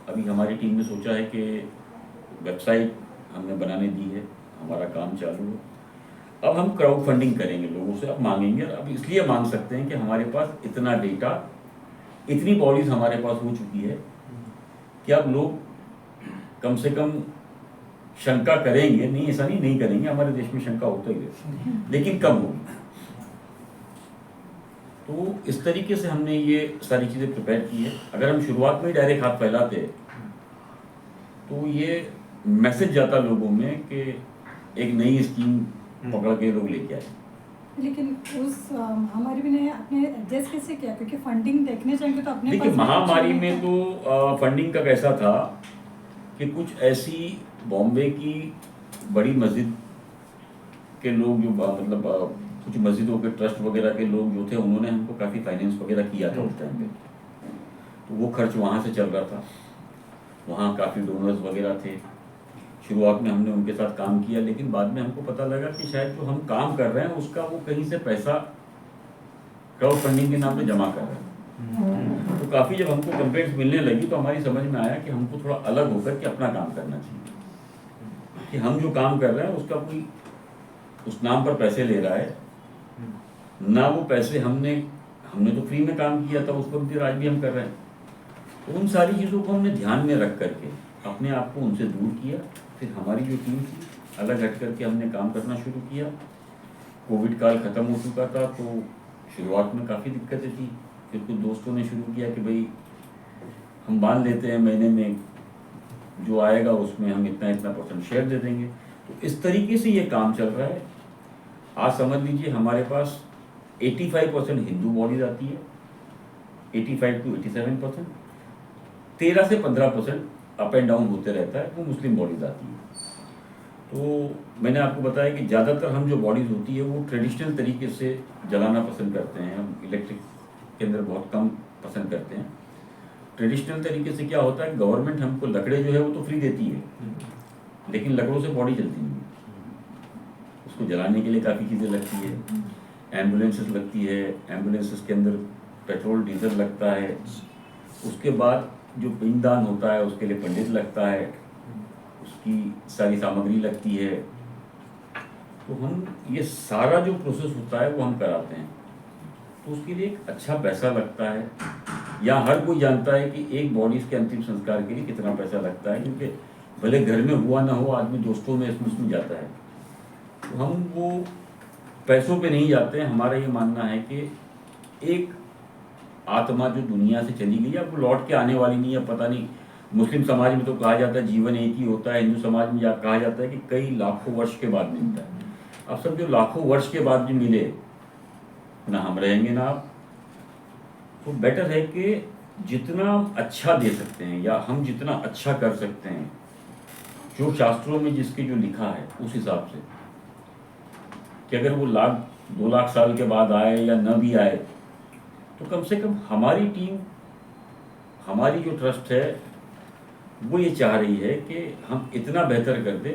B: अभी हमारी टीम ने सोचा है कि वेबसाइट हमने बनाने दी है, हमारा काम चालू है। अब हम क्राउड फंडिंग करेंगे, लोगों से अब मांगेंगे। अब इसलिए मांग सकते हैं कि हमारे पास इतना डेटा, इतनी बॉडीज हमारे पास हो चुकी है कि अब लोग कम से कम शंका करेंगे नहीं, ऐसा नहीं करेंगे, हमारे देश में शंका होता ही है, लेकिन कम होगी। तो इस तरीके से हमने ये सारी चीज़ें प्रिपेयर की है। अगर हम शुरुआत में ही डायरेक्ट हाथ फैलाते तो ये मैसेज जाता लोगों में कि एक नई स्कीम पकड़ के लोग लेके आए।
G: लेकिन उस महामारी में ने आपने एडजस्ट कैसे किया, क्योंकि फंडिंग देखने जाएंगे तो अपने
B: देखिए,
G: पास भी कुछ
B: महामारी
G: नहीं
B: में
G: था।
B: तो फंडिंग का कैसा था कि कुछ ऐसी बॉम्बे की बड़ी मस्जिद के लोग जो मतलब कुछ मस्जिदों के ट्रस्ट वगैरह के लोग जो थे, उन्होंने हमको काफ़ी फाइनेंस वगैरह किया था उस टाइम पे। तो वो खर्च वहाँ से चल रहा था, वहाँ काफ़ी डोनर्स वगैरह थे। शुरुआत में हमने उनके साथ काम किया, लेकिन बाद में हमको पता लगा कि शायद जो हम काम कर रहे हैं उसका वो कहीं से पैसा क्राउड फंडिंग के नाम पे जमा कर रहे हैं। तो काफ़ी जब हमको कंप्लेंट्स मिलने लगी तो हमारी समझ में आया कि हमको थोड़ा अलग होकर के अपना काम करना चाहिए, कि हम जो काम कर रहे हैं उसका कोई उस नाम पर पैसे ले रहा है ना, वो पैसे हमने तो फ्री में काम किया था उस वक्त भी, आज भी हम कर रहे हैं। तो उन सारी चीज़ों को हमने ध्यान में रख करके अपने आप को उनसे दूर किया। फिर हमारी जो टीम थी अलग हट करके हमने काम करना शुरू किया। कोविड काल ख़त्म हो चुका था तो शुरुआत में काफ़ी दिक्कतें थी। फिर कुछ दोस्तों ने शुरू किया कि भाई हम बांध लेते हैं, महीने में जो आएगा उसमें हम इतना % शेयर दे देंगे। तो इस तरीके से ये काम चल रहा है। आज समझ लीजिए हमारे पास 85% हिंदू बॉडीज आती है, 85 to 87%, 13 से 15% अप एंड डाउन होते रहता है, वो मुस्लिम बॉडीज आती है। तो मैंने आपको बताया कि ज़्यादातर हम जो बॉडीज़ होती है वो ट्रेडिशनल तरीके से जलाना पसंद करते हैं। हम इलेक्ट्रिक के अंदर बहुत कम पसंद करते हैं। ट्रेडिशनल तरीके से क्या होता है, गवर्नमेंट हमको लकड़े जो है वो तो फ्री देती है, लेकिन लकड़ों से बॉडी चलती नहीं है। उसको जलाने के लिए काफ़ी चीज़ें लगती है, एम्बुलेंसेस लगती है, एम्बुलेंसेस के अंदर पेट्रोल डीजल लगता है। उसके बाद जो पिंडदान होता है उसके लिए पंडित लगता है, उसकी सारी सामग्री लगती है। तो हम ये सारा जो प्रोसेस होता है वो हम कराते हैं, तो उसके लिए एक अच्छा पैसा लगता है। या हर कोई जानता है कि एक बॉडीज के अंतिम संस्कार के लिए कितना पैसा लगता है, क्योंकि भले घर में हुआ ना हो, आदमी दोस्तों में इसमें जाता है। तो हम वो पैसों पे नहीं जाते हैं। हमारा ये मानना है कि एक आत्मा जो दुनिया से चली गई है, अब वो लौट के आने वाली नहीं है। पता नहीं, मुस्लिम समाज में तो कहा जाता है जीवन एक ही होता है, हिंदू समाज में कहा जाता है कि कई लाखों वर्ष के बाद मिलता है। अब सब जो लाखों वर्ष के बाद भी मिले, ना हम रहेंगे ना आप, तो बेटर है कि जितना अच्छा दे सकते हैं या हम जितना अच्छा कर सकते हैं, जो शास्त्रों में जिसके जो लिखा है उस हिसाब से, कि अगर वो 1,00,000 2 लाख साल के बाद आए या न भी आए, तो कम से कम हमारी टीम, हमारी जो ट्रस्ट है वो ये चाह रही है कि हम इतना बेहतर कर दें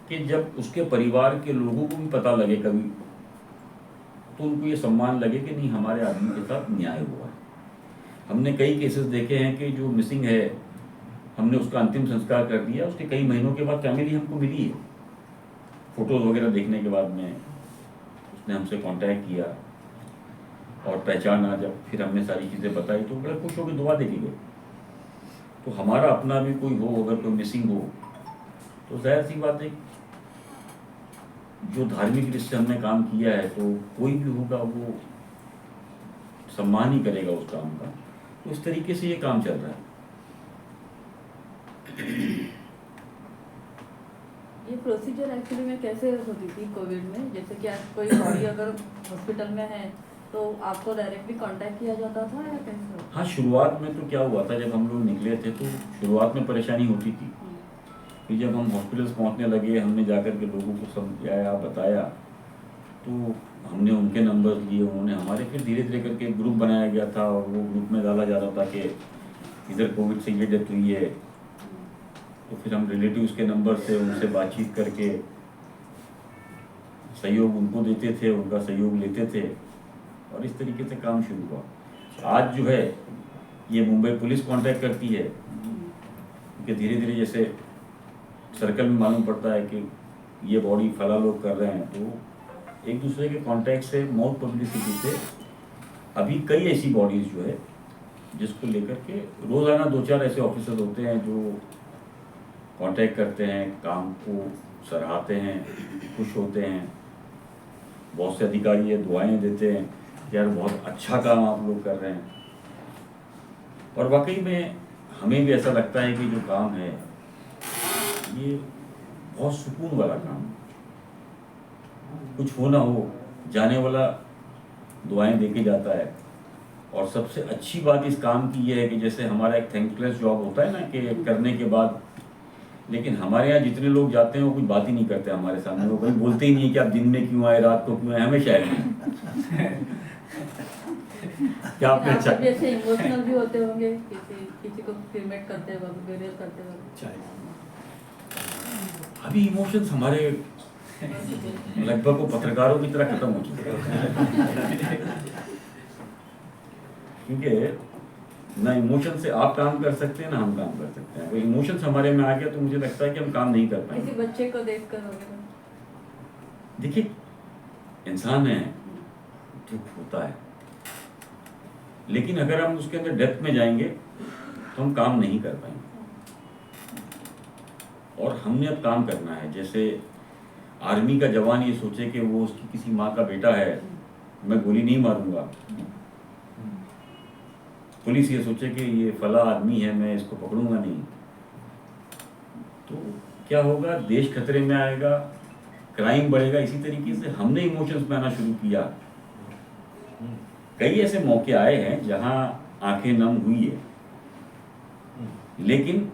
B: कि जब उसके परिवार के लोगों को भी पता लगे कभी, तो उनको ये सम्मान लगे कि नहीं, हमारे आदमी के साथ न्याय हुआ है। हमने कई केसेस देखे हैं कि जो मिसिंग है, हमने उसका अंतिम संस्कार कर दिया, उसके कई महीनों के बाद फैमिली हमको मिली है। फोटोज वगैरह देखने के बाद में उसने हमसे कांटेक्ट किया और पहचाना। जब फिर हमने सारी चीज़ें बताई तो बड़े खुश होकर दुआ दे के गए। तो हमारा अपना भी कोई हो, अगर कोई मिसिंग हो, तो जाहिर सी बात है, जो धार्मिक दृष्टि से हमने काम किया है, तो कोई भी होगा वो सम्मान ही करेगा उस काम का। तो इस तरीके से ये काम चल रहा है।
D: ये प्रोसीजर एक्चुअली में कैसे होती थी कोविड में? जैसे कि आज कोई बॉडी अगर हॉस्पिटल में है तो आपको डायरेक्टली कांटेक्ट किया जाता था या कैसे?
B: हाँ, शुरुआत में तो क्या हुआ था, जब हम लोग निकले थे तो शुरुआत में परेशानी होती थी। फिर जब हम हॉस्पिटल्स पहुंचने लगे, हमने जाकर के लोगों को समझाया, बताया, तो हमने उनके नंबर लिए, उन्होंने हमारे, फिर धीरे धीरे करके एक ग्रुप बनाया गया था और वो ग्रुप में डाला जा रहा था कि इधर कोविड से ये डेथ हुई है। तो फिर हम रिलेटिव्स के नंबर से उनसे बातचीत करके सहयोग उनको देते थे, उनका सहयोग लेते थे और इस तरीके से काम शुरू हुआ। आज जो है ये मुंबई पुलिस कांटेक्ट करती है, क्योंकि धीरे धीरे जैसे सर्कल में मालूम पड़ता है कि ये बॉडी फला लोग कर रहे हैं, तो एक दूसरे के कांटेक्ट से, माउथ पब्लिसिटी से अभी कई ऐसी बॉडीज़ जो है जिसको लेकर के रोज़ाना 2-4 ऐसे ऑफिसर्स होते हैं जो कांटेक्ट करते हैं, काम को सराहते हैं, खुश होते हैं। बहुत से अधिकारी ये दुआएं देते हैं, यार बहुत अच्छा काम आप लोग कर रहे हैं। और वाकई में हमें भी ऐसा लगता है कि जो काम है ये बहुत सुकून वाला काम है। कुछ हो ना हो, जाने वाला दुआएं देके जाता है। और सबसे अच्छी बात इस काम की ये है कि जैसे हमारा एक थैंकलेस जॉब होता है ना, कि करने के बाद, लेकिन हमारे यहाँ जितने लोग जाते हैं वो कुछ बात ही नहीं करते हमारे सामने। वो कहीं बोलते ही नहीं कि आप दिन में क्यों आए, रात को क्यों आए, हमेशा आए। क्या आपने अच्छा
D: आप जैसे इमोशनल भी होते होंगे किसी को क्रीमेट करते वक्त, बेरियल करते वक्त?
B: अभी इमोशंस हमारे लगभग वो पत्रकारों की तरह खत्म हो चुके हैं। क्योंकि ना इमोशन से आप काम कर सकते हैं ना हम काम कर सकते हैं। अगर इमोशंस हमारे में आ गया तो मुझे लगता है कि हम काम नहीं कर
D: किसी
B: पाएंगे।
D: बच्चे को देख कर वगैरह?
B: देखिए, इंसान है, दुख होता है, लेकिन अगर हम उसके अंदर डेप्थ में जाएंगे तो हम काम नहीं कर पाएंगे। और हमने अब काम करना है। जैसे आर्मी का जवान ये सोचे कि वो उसकी किसी माँ का बेटा है, मैं गोली नहीं मारूंगा। पुलिस ये सोचे कि ये फला आदमी है, मैं इसको पकड़ूंगा नहीं। तो क्या होगा, देश खतरे में आएगा, क्राइम बढ़ेगा। इसी तरीके से हमने इमोशंस में आना शुरू किया। कई ऐसे मौके आए हैं जहां आंखें नम हुई है, लेकिन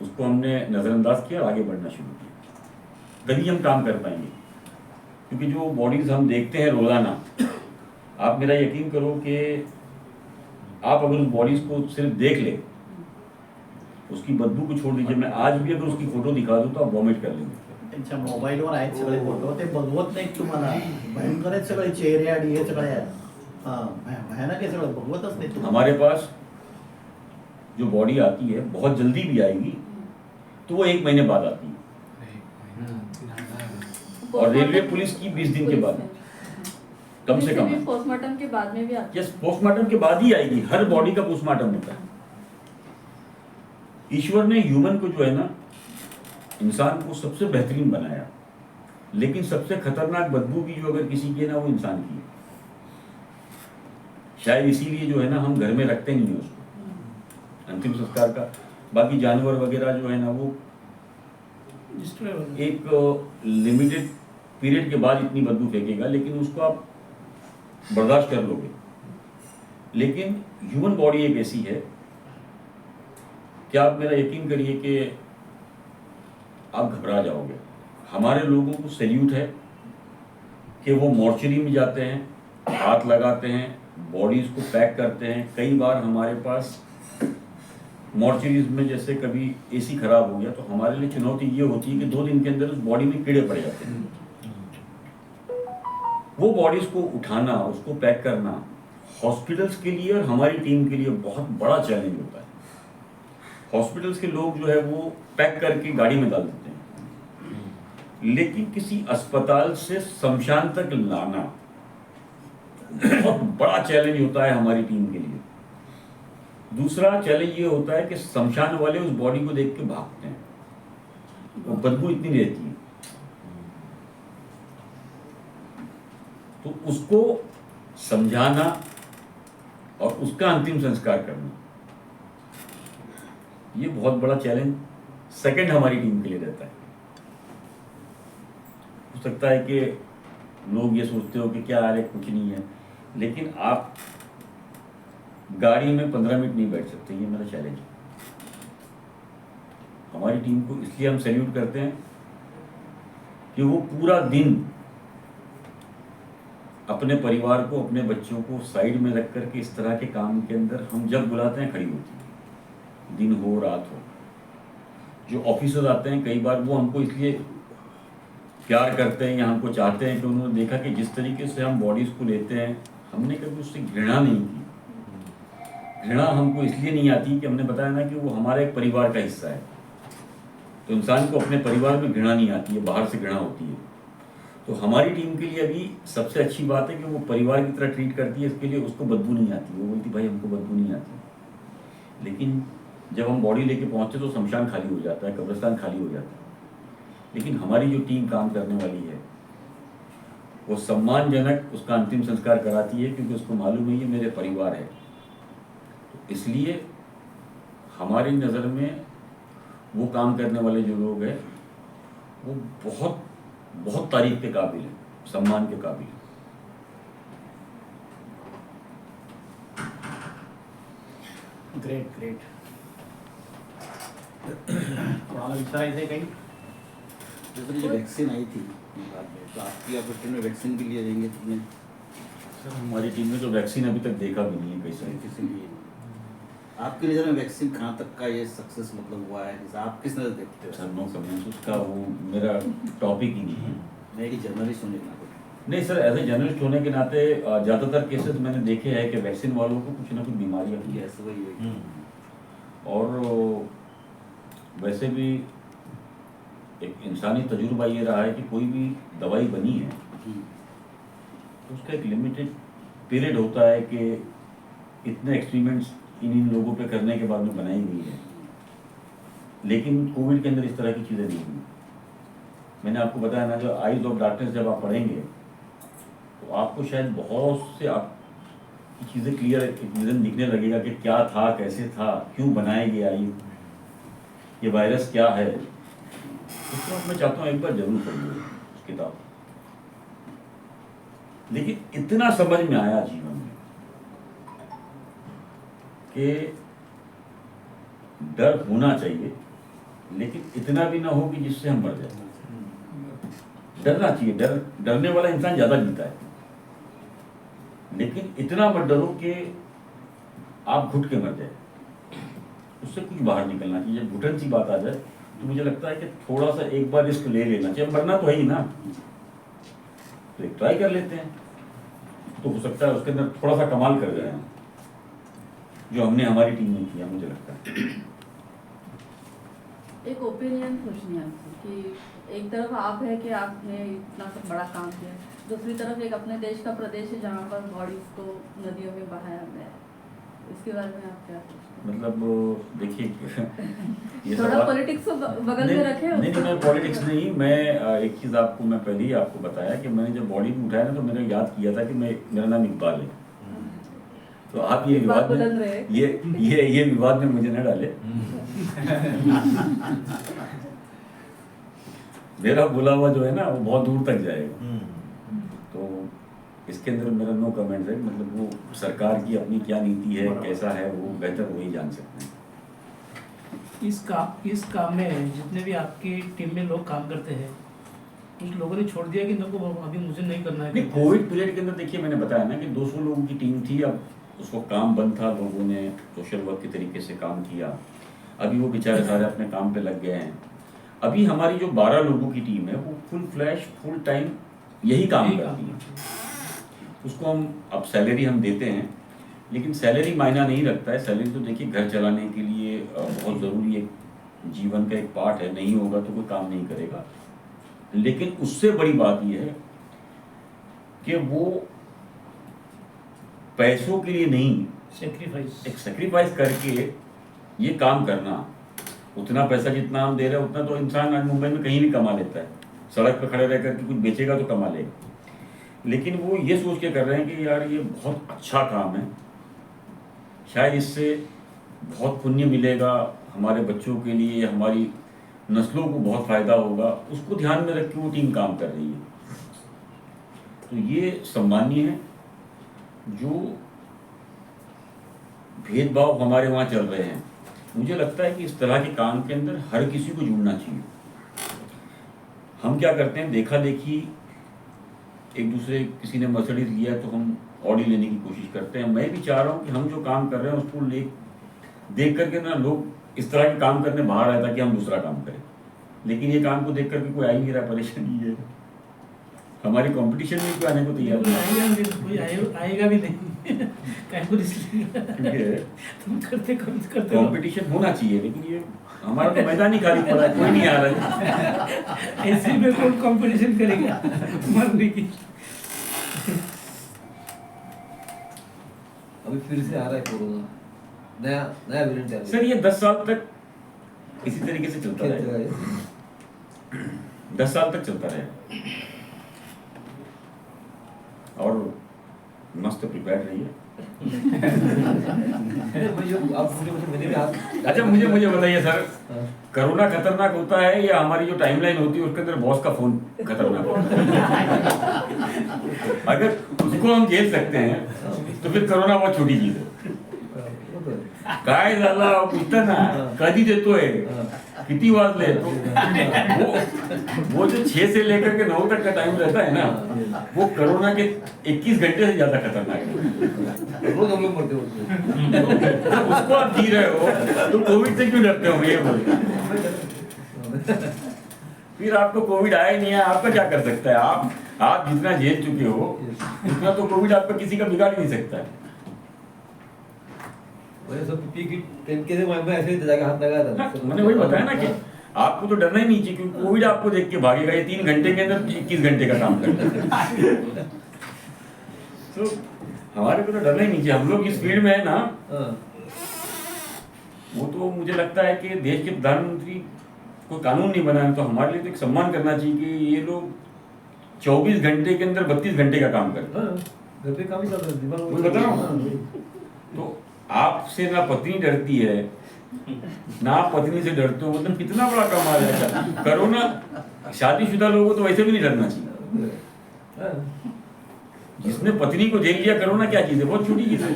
B: उसको हमने नज़रअंदाज किया और आगे बढ़ना शुरू किया। तभी हम काम कर पाएंगे। क्योंकि जो बॉडीज हम देखते हैं रोज़ाना, आप मेरा यकीन करो कि आप अगर उस बॉडीज को सिर्फ देख ले, उसकी बदबू को छोड़ दीजिए, मैं आज भी अगर उसकी फोटो दिखा दूं तो आप वॉमिट कर लेंगे।
A: त्यांच्या मोबाईलवर आहेत सगळे फोटो, ते बघवत नाहीत तुम्हाला। भयंकर आहेत सगळे चेहरे आणि हे सगळे आहेत। भयानक आहे सगळं, बघवतच नाही तुम्हाला।
B: हमारे पास जो बॉडी आती है बहुत जल्दी भी आएगी, तो वो 1 महीने बाद आती है। और रेलवे पुलिस की 20 दिन के बाद कम से कम है।
D: पोस्टमार्टम के बाद में भी आती है।
B: यस, पोस्टमार्टम के बाद ही आएगी, हर बॉडी का पोस्टमार्टम होता है। ईश्वर ने ह्यूमन को जो है ना, इंसान को सबसे बेहतरीन बनाया, लेकिन सबसे खतरनाक बदबू भी जो अगर किसी की है ना, वो इंसान की है। शायद इसीलिए जो है ना, हम घर में रखते नहीं है उसको अंतिम संस्कार का। बाकी जानवर वगैरह जो है ना, वो
E: डिस्ट्रॉय हो गया।
B: एक लिमिटेड पीरियड के बाद इतनी बदबू फेंकेगा, लेकिन उसको आप बर्दाश्त कर लोगे। लेकिन ह्यूमन बॉडी एक ऐसी है, क्या आप मेरा यकीन करिए कि आप घबरा जाओगे। हमारे लोगों को सैल्यूट है कि वो मॉर्चरी में जाते हैं, हाथ लगाते हैं, बॉडीज को पैक करते हैं। कई बार हमारे पास मॉर्चरीज में जैसे कभी एसी खराब हो गया, तो हमारे लिए चुनौती ये होती है कि 2 दिन के अंदर उस बॉडी में कीड़े पड़ जाते हैं। वो बॉडीज को उठाना, उसको पैक करना हॉस्पिटल्स के लिए और हमारी टीम के लिए बहुत बड़ा चैलेंज होता है। हॉस्पिटल्स के लोग जो है वो पैक करके गाड़ी में डाल देते हैं, लेकिन किसी अस्पताल से शमशान तक लाना बहुत बड़ा चैलेंज होता है हमारी टीम के लिए। दूसरा चैलेंज ये होता है कि शमशान वाले उस बॉडी को देख के भागते हैं, वो बदबू इतनी रहती है। तो उसको समझाना और उसका अंतिम संस्कार करना, ये बहुत बड़ा चैलेंज सेकंड हमारी टीम के लिए रहता है। हो सकता है कि लोग ये सोचते हो कि क्या यार कुछ नहीं है, लेकिन आप गाड़ी में 15 मिनट नहीं बैठ सकते, ये मेरा चैलेंज है। हमारी टीम को इसलिए हम सैल्यूट करते हैं कि वो पूरा दिन अपने परिवार को, अपने बच्चों को साइड में रख करके इस तरह के काम के अंदर हम जब बुलाते हैं खड़ी होती है, दिन हो रात हो। जो ऑफिसर्स आते हैं कई बार वो हमको इसलिए प्यार करते हैं या हमको चाहते हैं कि उन्होंने देखा कि जिस तरीके से हम बॉडीज को लेते हैं, हमने कभी उससे घृणा नहीं की। घृणा हमको इसलिए नहीं आती कि हमने बताया ना कि वो हमारे एक परिवार का हिस्सा है। तो इंसान को अपने परिवार में घृणा नहीं आती है, बाहर से घृणा होती है। तो हमारी टीम के लिए अभी सबसे अच्छी बात है कि वो परिवार की तरह ट्रीट करती है, इसके लिए उसको बदबू नहीं आती। वो बोलती भाई हमको बदबू नहीं आती। लेकिन जब हम बॉडी लेके पहुंचते तो शमशान खाली हो जाता है, कब्रिस्तान खाली हो जाता है। लेकिन हमारी जो टीम काम करने वाली है वो सम्मानजनक उसका अंतिम संस्कार कराती है, क्योंकि उसको मालूम है ये मेरे परिवार है। तो इसलिए हमारी नज़र में वो काम करने वाले जो लोग हैं वो बहुत बहुत तारीफ के काबिल है, सम्मान के काबिल है।
A: Great great. कोणाला विचारायचं आहे काही?
H: जैसे ये वैक्सीन आई थी बाद में, तो आपकी ऑपरेशन में वैक्सीन भी लिए जाएंगे तुमने
B: सर हमारी टीम ने तो वैक्सीन अभी तक देखा भी नहीं है कैसे।
H: किसी लिए आपकी नज़र में वैक्सीन कहाँ तक का ये सक्सेस मतलब हुआ है, जैसे आप किस नज़र देखते हो?
B: सर नो कमेंट्स, उसका वो मेरा टॉपिक ही नहीं है।
H: मैं एक जर्नलिस्ट होने के नाते
B: नहीं सर, एज ए जर्नलिस्ट होने के नाते ज़्यादातर केसेस मैंने देखे हैं कि वैक्सीन वालों को कुछ ना कुछ बीमारियाँ हुई है।
H: यस वही है।
B: और वैसे भी एक इंसानी तजुर्बा ये रहा है कि कोई भी दवाई बनी है तो उसका एक लिमिटेड पीरियड होता है कि इतने एक्सपेरिमेंट्स इन लोगों पे करने के बाद में बनाई गई है। लेकिन कोविड के अंदर इस तरह की चीज़ें नहीं हुई। मैंने आपको बताया ना, जो आइज ऑफ डार्कनेस जब आप पढ़ेंगे तो आपको शायद बहुत से आपकी चीज़ें क्लियर एक विजन दिखने लगेगा कि क्या था, कैसे था, क्यों बनाया गया, ये वायरस क्या है। उसको मैं चाहता हूँ एक बार जरूर पढ़िए उस किताब। लेकिन इतना समझ में आया जीवन में कि डर होना चाहिए, लेकिन इतना भी ना हो कि जिससे हम मर जाए। डरना चाहिए, डरने वाला इंसान ज्यादा जीता है। लेकिन इतना मत डरो कि आप घुट के मर जाए, उससे कुछ बाहर निकलना चाहिए। जब घुटन सी बात आ जाए तो मुझे लगता है कि थोड़ा सा एक बार रिस्क ले लेना चाहिए। मरना तो है ही ना, तो एक ट्राई कर लेते हैं, तो हो सकता है उसके अंदर थोड़ा सा कमाल कर जाए, जो हमने हमारी टीम में किया। मुझे लगता है
D: एक ओपिनियन पूछनी है आपसे कि एक तरफ आप है कि आपने इतना सब बड़ा काम किया, दूसरी तरफ एक अपने देश का प्रदेश है जहाँ पर बॉडीज को नदियों में बहाया गया है, इसके बारे में आप क्या सोचते हैं?
B: मतलब देखिए ये
D: थोड़ा
B: सवाल-
D: पॉलिटिक्स को बगल में रखे
B: नहीं, मैं पॉलिटिक्स नहीं, मैं एक चीज़ आपको मैं पहले ही आपको बताया कि मैंने जब बॉडी में उठाया ना तो मैंने याद किया था कि मेरा नाम इकबाल है। तो आप ये
D: इकबाल
B: विवाद
D: बुलंद
B: में
D: रहे।
B: ये विवाद में मुझे न डाले। मेरा बोला हुआ जो है ना वो बहुत दूर तक जाएगा, तो इसके अंदर मेरा नो कमेंट है। मतलब वो सरकार की अपनी क्या नीति है, कैसा है, वो बेहतर वही जान सकते हैं।
E: इस काम में जितने भी आपकी टीम में लोग काम करते हैं, कुछ लोगों ने छोड़ दिया कि इनको अभी मुझे नहीं करना है।
B: नहीं, कोविड पीरियड के अंदर देखिए मैंने बताया ना कि 200 लोगों की टीम थी, अब उसको काम बंद था, लोगों ने सोशल वर्क के तरीके से काम किया, अभी वो बेचारे सारे अपने काम पे लग गए हैं। अभी हमारी जो 12 लोगों की टीम है वो फुल फ्लैश फुल टाइम यही काम करती है। उसको हम अब सैलरी हम देते हैं, लेकिन सैलरी मायना नहीं रखता है। सैलरी तो देखिए घर चलाने के लिए बहुत ज़रूरी एक जीवन का एक पार्ट है, नहीं होगा तो कोई काम नहीं करेगा। लेकिन उससे बड़ी बात यह है कि वो पैसों के लिए नहीं, एक सेक्रीफाइस करके ये काम करना। उतना पैसा जितना हम दे रहे हैं उतना तो इंसान आज मुंबई में कहीं भी कमा लेता है, सड़क पर खड़े रह करके कुछ बेचेगा तो कमा लेगा। लेकिन वो ये सोच के कर रहे हैं कि यार ये बहुत अच्छा काम है, शायद इससे बहुत पुण्य मिलेगा हमारे बच्चों के लिए, हमारी नस्लों को बहुत फ़ायदा होगा, उसको ध्यान में रख के वो टीम काम कर रही है। तो ये सम्मानीय है। जो भेदभाव हमारे वहाँ चल रहे हैं, मुझे लगता है कि इस तरह के काम के अंदर हर किसी को जुड़ना चाहिए। हम क्या करते हैं, देखा देखी, एक दूसरे किसी ने मर्सिडीज लिया तो हम ऑडी लेने की कोशिश करते हैं। मैं भी चाह रहा हूँ कि हम जो काम कर रहे हैं उसको देख करके ना लोग इस तरह के काम करने बाहर आए ताकि हम दूसरा काम करें। लेकिन ये काम को देख करके कोई आ ही नहीं रहा, परेशानी ये है। हमारी कंपटीशन में कोई आने को तैयार नहीं,
E: कोई आएगा भी नहीं। तुम करते
B: कंपटीशन होना चाहिए, लेकिन ये हमारा तो मैदान ही खाली पड़ा है, कोई नहीं आ रहा है।
E: ऐसे में कौन कंपटीशन करेगा मरने की।
F: अभी फिर से आ रहा है कोरोना, नया वेरिएंट आ रहा है।
B: सर ये 10 साल तक इसी तरीके से चलता रहेगा, 10 साल तक चलता रहेगा। और मस्त प्रिपेयर रहिए। अच्छा मुझे बताइए सर, कोरोना खतरनाक होता है या हमारी जो टाइमलाइन होती है उसके अंदर बॉस का फोन खतरनाक होता है? अगर उसको हम झेल सकते हैं तो फिर कोरोना बहुत छोटी चीज है। काय झाला पूछता ना कधी देतोय, किती वाजले, तो वो जो 6 से लेकर के 9 तक का टाइम रहता है ना, वो कोरोना के 21 घंटे से ज्यादा खतरनाक है।
F: रोज हम लोग मरते होते
B: तो उसको आप जी रहे हो तो कोविड से क्यों डरते हो, ये बोलिए। फिर आपको कोविड आया ही नहीं है, आपका क्या कर सकता है? आप जितना झेल चुके हो उतना तो कोविड आपका किसी का बिगाड़ नहीं सकता है। मैंने वही बताया ना कि आपको तो डरना ही नहीं चाहिए, क्योंकि कोविड आपको देख के भागेगा। ये 3 घंटे के अंदर 21 घंटे का काम करता है। तो हमारे को तो डरना ही नहीं चाहिए। हम लोग इस फील्ड में है ना, वो तो मुझे लगता है कि देश के प्रधानमंत्री कोई कानून नहीं बनाए तो हमारे लिए तो एक सम्मान करना चाहिए कि ये लोग 24 घंटे के अंदर 32 घंटे का काम करते हैं।
F: घर पे काम ही चल रहा है,
B: वही बता रहा हूँ। तो आपसे ना पत्नी डरती है ना आप पत्नी से डरते हो, मतलब कितना बड़ा कमाल है। कोरोना शादीशुदा लोगों को तो वैसे भी नहीं डरना चाहिए। जिसने पत्नी को झेल लिया, कोरोना क्या चीज है, बहुत छोटी चीज है।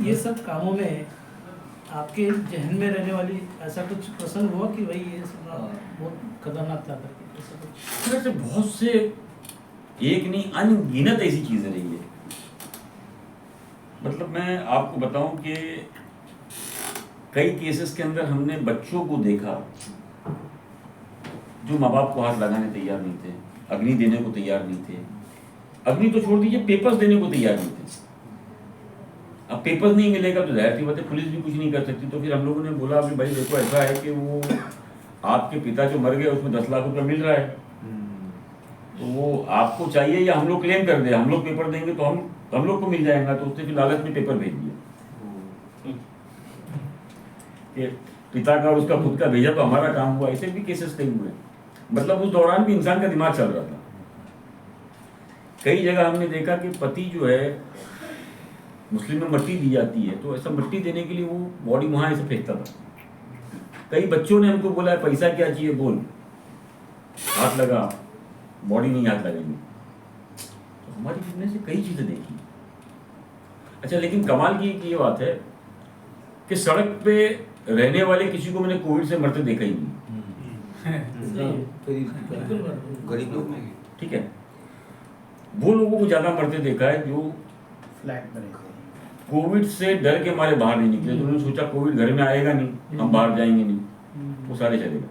E: ये सब कामों में आपके जहन में रहने वाली ऐसा कुछ प्रसंग हुआ कि भाई ये सब बहुत खतरनाक था करके, ऐसा कुछ?
B: ऐसे बहुत से, एक नहीं अनगिनत ऐसी चीजें रही है। मतलब मैं आपको बताऊं कि कई केसेस के अंदर हमने बच्चों को देखा जो माँ बाप को हाथ लगाने तैयार नहीं थे, अग्नि देने को तैयार नहीं थे, अग्नि तो छोड़ दीजिए, पेपर्स देने को तैयार नहीं थे। अब पेपर्स नहीं मिलेगा तो जाहिर सी बात है पुलिस भी कुछ नहीं कर सकती। तो फिर हम लोगों ने बोला अभी भाई देखो ऐसा है कि वो आपके पिता जो मर गए उसमें 10 लाख रुपए मिल रहा है, तो वो आपको चाहिए या हम लोग क्लेम कर दे, हम लोग पेपर देंगे तो हम लोग को मिल जाएगा। तो उसने फिर लालच में पेपर भेज दिया कि पिता का और उसका खुद का भेजा तो हमारा काम हुआ। ऐसे भी केसेस कई हुए। मतलब उस दौरान भी इंसान का दिमाग चल रहा था। कई जगह हमने देखा कि पति जो है, मुस्लिम में मट्टी दी जाती है तो ऐसा मट्टी देने के लिए वो बॉडी वहां ऐसे फेंकता था। कई बच्चों ने हमको बोला है पैसा क्या चाहिए बोल, हाथ लगा, बॉडी नहीं हाथ लगाएंगे। तो हमारी जिंदगी से कई चीजें देखी। अच्छा, लेकिन कमाल की ये बात है कि सड़क पे रहने वाले किसी को मैंने कोविड से मरते देखा ही नहीं।
F: गरीब लोग में
B: ठीक है, वो लोगों को ज्यादा मरते देखा है जो
A: फ्लैट में रहते हैं।
B: कोविड से डर के मारे बाहर नहीं निकले। तो उन्होंने सोचा कोविड घर में आएगा नहीं, हम बाहर जाएंगे नहीं, वो सारे चले गए।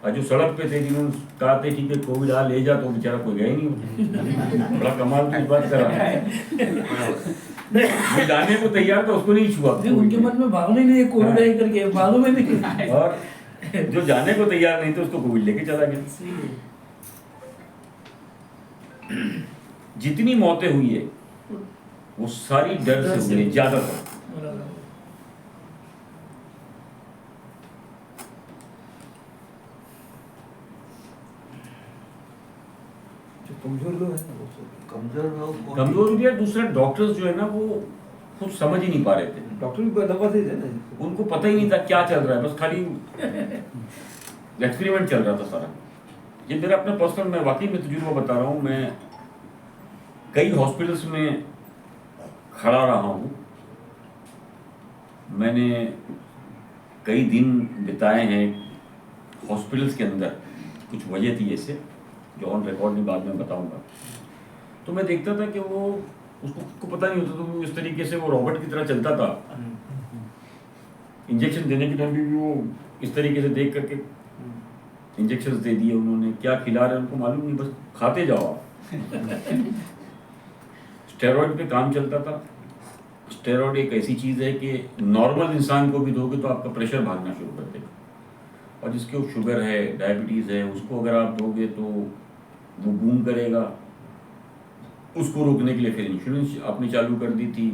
B: और जो सड़क पे थे जिन्होंने कहा थे ठीक है कोविड आ ले जा, तो बेचारा कोई गया ही नहीं। बड़ा कमाल की बात करा। जो जाने को तैयार था उसको नहीं छुआ।
E: उनके मन में भावना ही नहीं है कोविड है करके, मालूम है नहीं।
B: और जो जाने को तैयार नहीं था उसको कोविड लेके चला गया। जितनी मौतें हुई है वो सारी डर से हुई है, ज्यादातर।
F: कमजोर लोग हैं, कमजोर लोग
B: कमजोर भी है। दूसरा डॉक्टर्स जो है ना वो खुद समझ ही नहीं पा रहे थे।
F: डॉक्टर भी दवा दे ना,
B: उनको पता ही नहीं था क्या चल रहा है, बस खाली एक्सपेरिमेंट चल रहा था सारा। ये मेरा अपना पर्सनल, मैं वाकई में तजुर्बा बता रहा हूँ। मैं कई हॉस्पिटल्स में खड़ा रहा हूँ, मैंने कई दिन बिताए हैं हॉस्पिटल्स के अंदर। कुछ वजह थी ऐसे जो ऑन रिकॉर्ड में बाद में बताऊंगा। तो मैं देखता था कि वो उसको पता नहीं होता, तो वो इस तरीके से वो रॉबोट की तरह चलता था। इंजेक्शन देने के टाइम भी वो इस तरीके से देख करके इंजेक्शन दे दिए उन्होंने। क्या खिला रहे हैं उनको मालूम नहीं, बस खाते जाओ। स्टेरॉइड पे काम चलता था। स्टेरॉइड एक ऐसी चीज़ है कि नॉर्मल इंसान को भी दोगे तो आपका प्रेशर भागना शुरू कर देगा, और जिसके शुगर है, डायबिटीज़ है, उसको अगर आप दोगे तो वो बूम करेगा। उसको रोकने के लिए फिर इंश्योरेंस आपने चालू कर दी थी,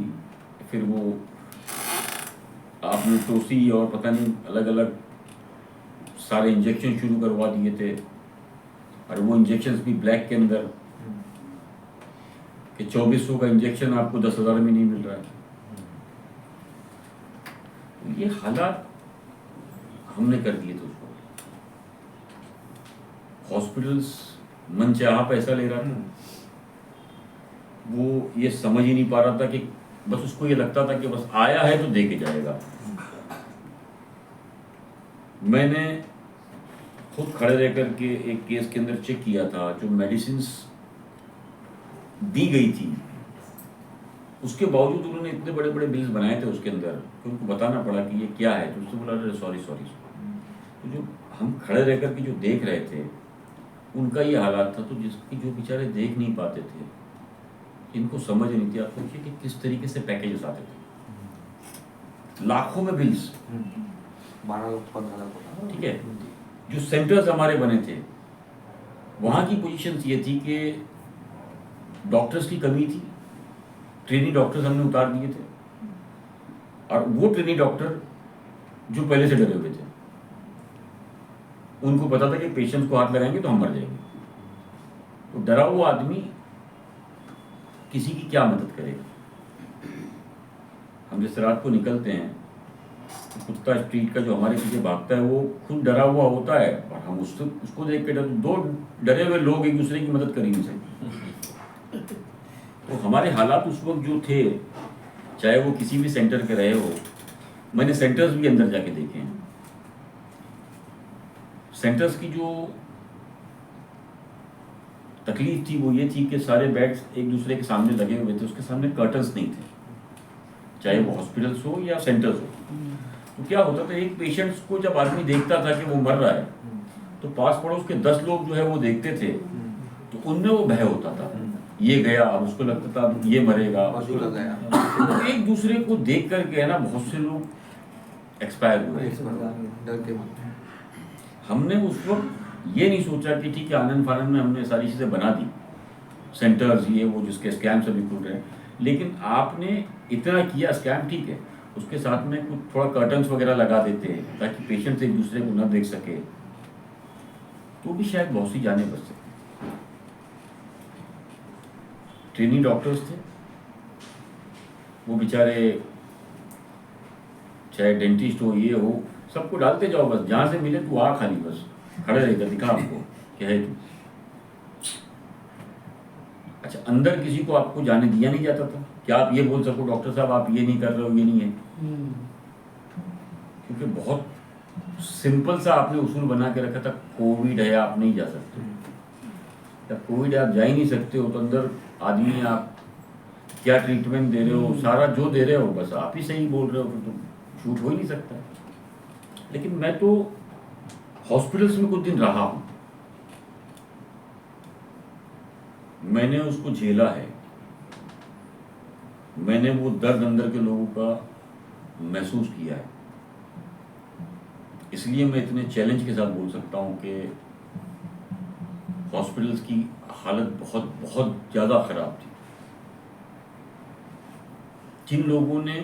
B: फिर वो आपने टोसी और पता नहीं अलग अलग सारे इंजेक्शन शुरू करवा दिए थे। और वो इंजेक्शंस भी ब्लैक के अंदर कि 2400 का इंजेक्शन आपको 10,000 में नहीं मिल रहा है। ये हालात हमने कर दिए थे उसको। हॉस्पिटल्स मनचाहा पैसा ले रहा था, वो ये समझ ही नहीं पा रहा था कि बस उसको ये लगता था कि बस आया है तो दे के जाएगा। मैंने खुद खड़े रह करके एक केस के अंदर चेक किया था, जो मेडिसिन्स दी गई थी उसके बावजूद उन्होंने इतने बड़े बड़े बिल्स बनाए थे उसके अंदर कि उनको बताना पड़ा कि ये क्या है। तो उससे बोला अरे सॉरी। तो जो हम खड़े रह करके जो देख रहे थे उनका ये हालात था, तो जिसकी जो बेचारे देख नहीं पाते थे, इनको समझ नहीं थी। आप सोचिए कि किस तरीके से पैकेजेस आते थे, लाखों में बिल्स,
F: 12 लाख 15 लाख।
B: ठीक है। जो सेंटर्स हमारे बने थे वहाँ की पोजीशन ये थी कि डॉक्टर्स की कमी थी, ट्रेनी डॉक्टर्स हमने उतार दिए थे, और वो ट्रेनी डॉक्टर जो पहले से डरे हुए थे, उनको पता था कि पेशेंट को हाथ लगाएंगे तो हम मर जाएंगे। तो डरा हुआ आदमी किसी की क्या मदद करेगा। हम जिस रात को निकलते हैं, कुत्ता स्ट्रीट का जो हमारे पीछे भागता है वो खुद डरा हुआ होता है, और हम उसको देख के दो डरे हुए लोग एक दूसरे की मदद कर ही नहीं सकते। तो हमारे हालात उस वक्त जो थे, चाहे वो किसी भी सेंटर के रहे हो, मैंने सेंटर्स भी अंदर जाके देखे हैं। सेंटर्स की जो तकलीफ थी वो ये थी कि सारे बेड्स एक दूसरे के सामने लगे हुए थे, उसके सामने कर्टन्स नहीं थे, चाहे वो हॉस्पिटल्स हो या सेंटर्स हो। तो क्या होता था, एक पेशेंट्स को जब आदमी देखता था कि वो मर रहा है तो पास पड़ोस के 10 लोग जो है वो देखते थे, तो उनमें वो भय होता था ये गया, उसको लगता था ये मरेगा,
F: पशु लग गया।
B: तो एक दूसरे को देख करके है ना बहुत से लोग एक्सपायर हुए।
F: डर के मारे।
B: हमने उस वक्त ये नहीं सोचा कि ठीक है आनंद फानंद में हमने सारी चीज़ें बना दी, सेंटर्स ये वो जिसके स्कैम सभी खुल रहे हैं, लेकिन आपने इतना किया स्कैम ठीक है, उसके साथ में कुछ थोड़ा कर्टन्स वगैरह लगा देते हैं ताकि पेशेंट्स एक दूसरे को न देख सके, तो भी शायद बहुत सी जानें बच सकती। ट्रेनिंग डॉक्टर्स थे, वो बेचारे चाहे डेंटिस्ट हो ये हो, सबको डालते जाओ, बस जहाँ से मिले तू आ, खाली बस खड़े रहकर दिखा हमको क्या है तू। अच्छा, अंदर किसी को आपको जाने दिया नहीं जाता था, क्या आप ये बोल सको डॉक्टर साहब आप ये नहीं कर रहे हो, ये नहीं है, क्योंकि बहुत सिंपल सा आपने उसूल बना के रखा था, कोविड है आप नहीं जा सकते। जब कोविड है आप जा ही नहीं सकते हो, तो अंदर आदमी है, आप क्या ट्रीटमेंट दे रहे हो, सारा जो दे रहे हो बस आप ही सही बोल रहे हो, फिर तो शूट हो ही नहीं सकता। लेकिन मैं तो हॉस्पिटल्स में कुछ दिन रहा हूँ, मैंने उसको झेला है, मैंने वो दर्द अंदर के लोगों का महसूस किया है, इसलिए मैं इतने चैलेंज के साथ बोल सकता हूँ कि हॉस्पिटल्स की हालत बहुत बहुत ज़्यादा ख़राब थी। जिन लोगों ने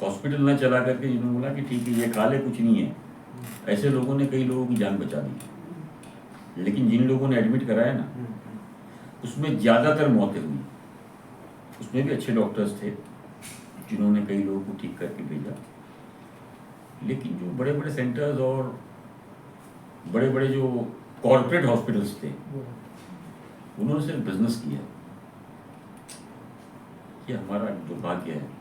B: हॉस्पिटल न चला करके जिन्होंने बोला कि ठीक है ये खा ले कुछ नहीं है, ऐसे लोगों ने कई लोगों की जान बचा दी। लेकिन जिन लोगों ने एडमिट कराया ना, उसमें ज़्यादातर मौतें हुई। उसमें भी अच्छे डॉक्टर्स थे जिन्होंने कई लोगों को ठीक करके भेजा, लेकिन जो बड़े बड़े सेंटर्स और बड़े बड़े जो कॉर्पोरेट हॉस्पिटल्स थे, उन्होंने सिर्फ बिजनेस किया। ये हमारा दुर्भाग्य है।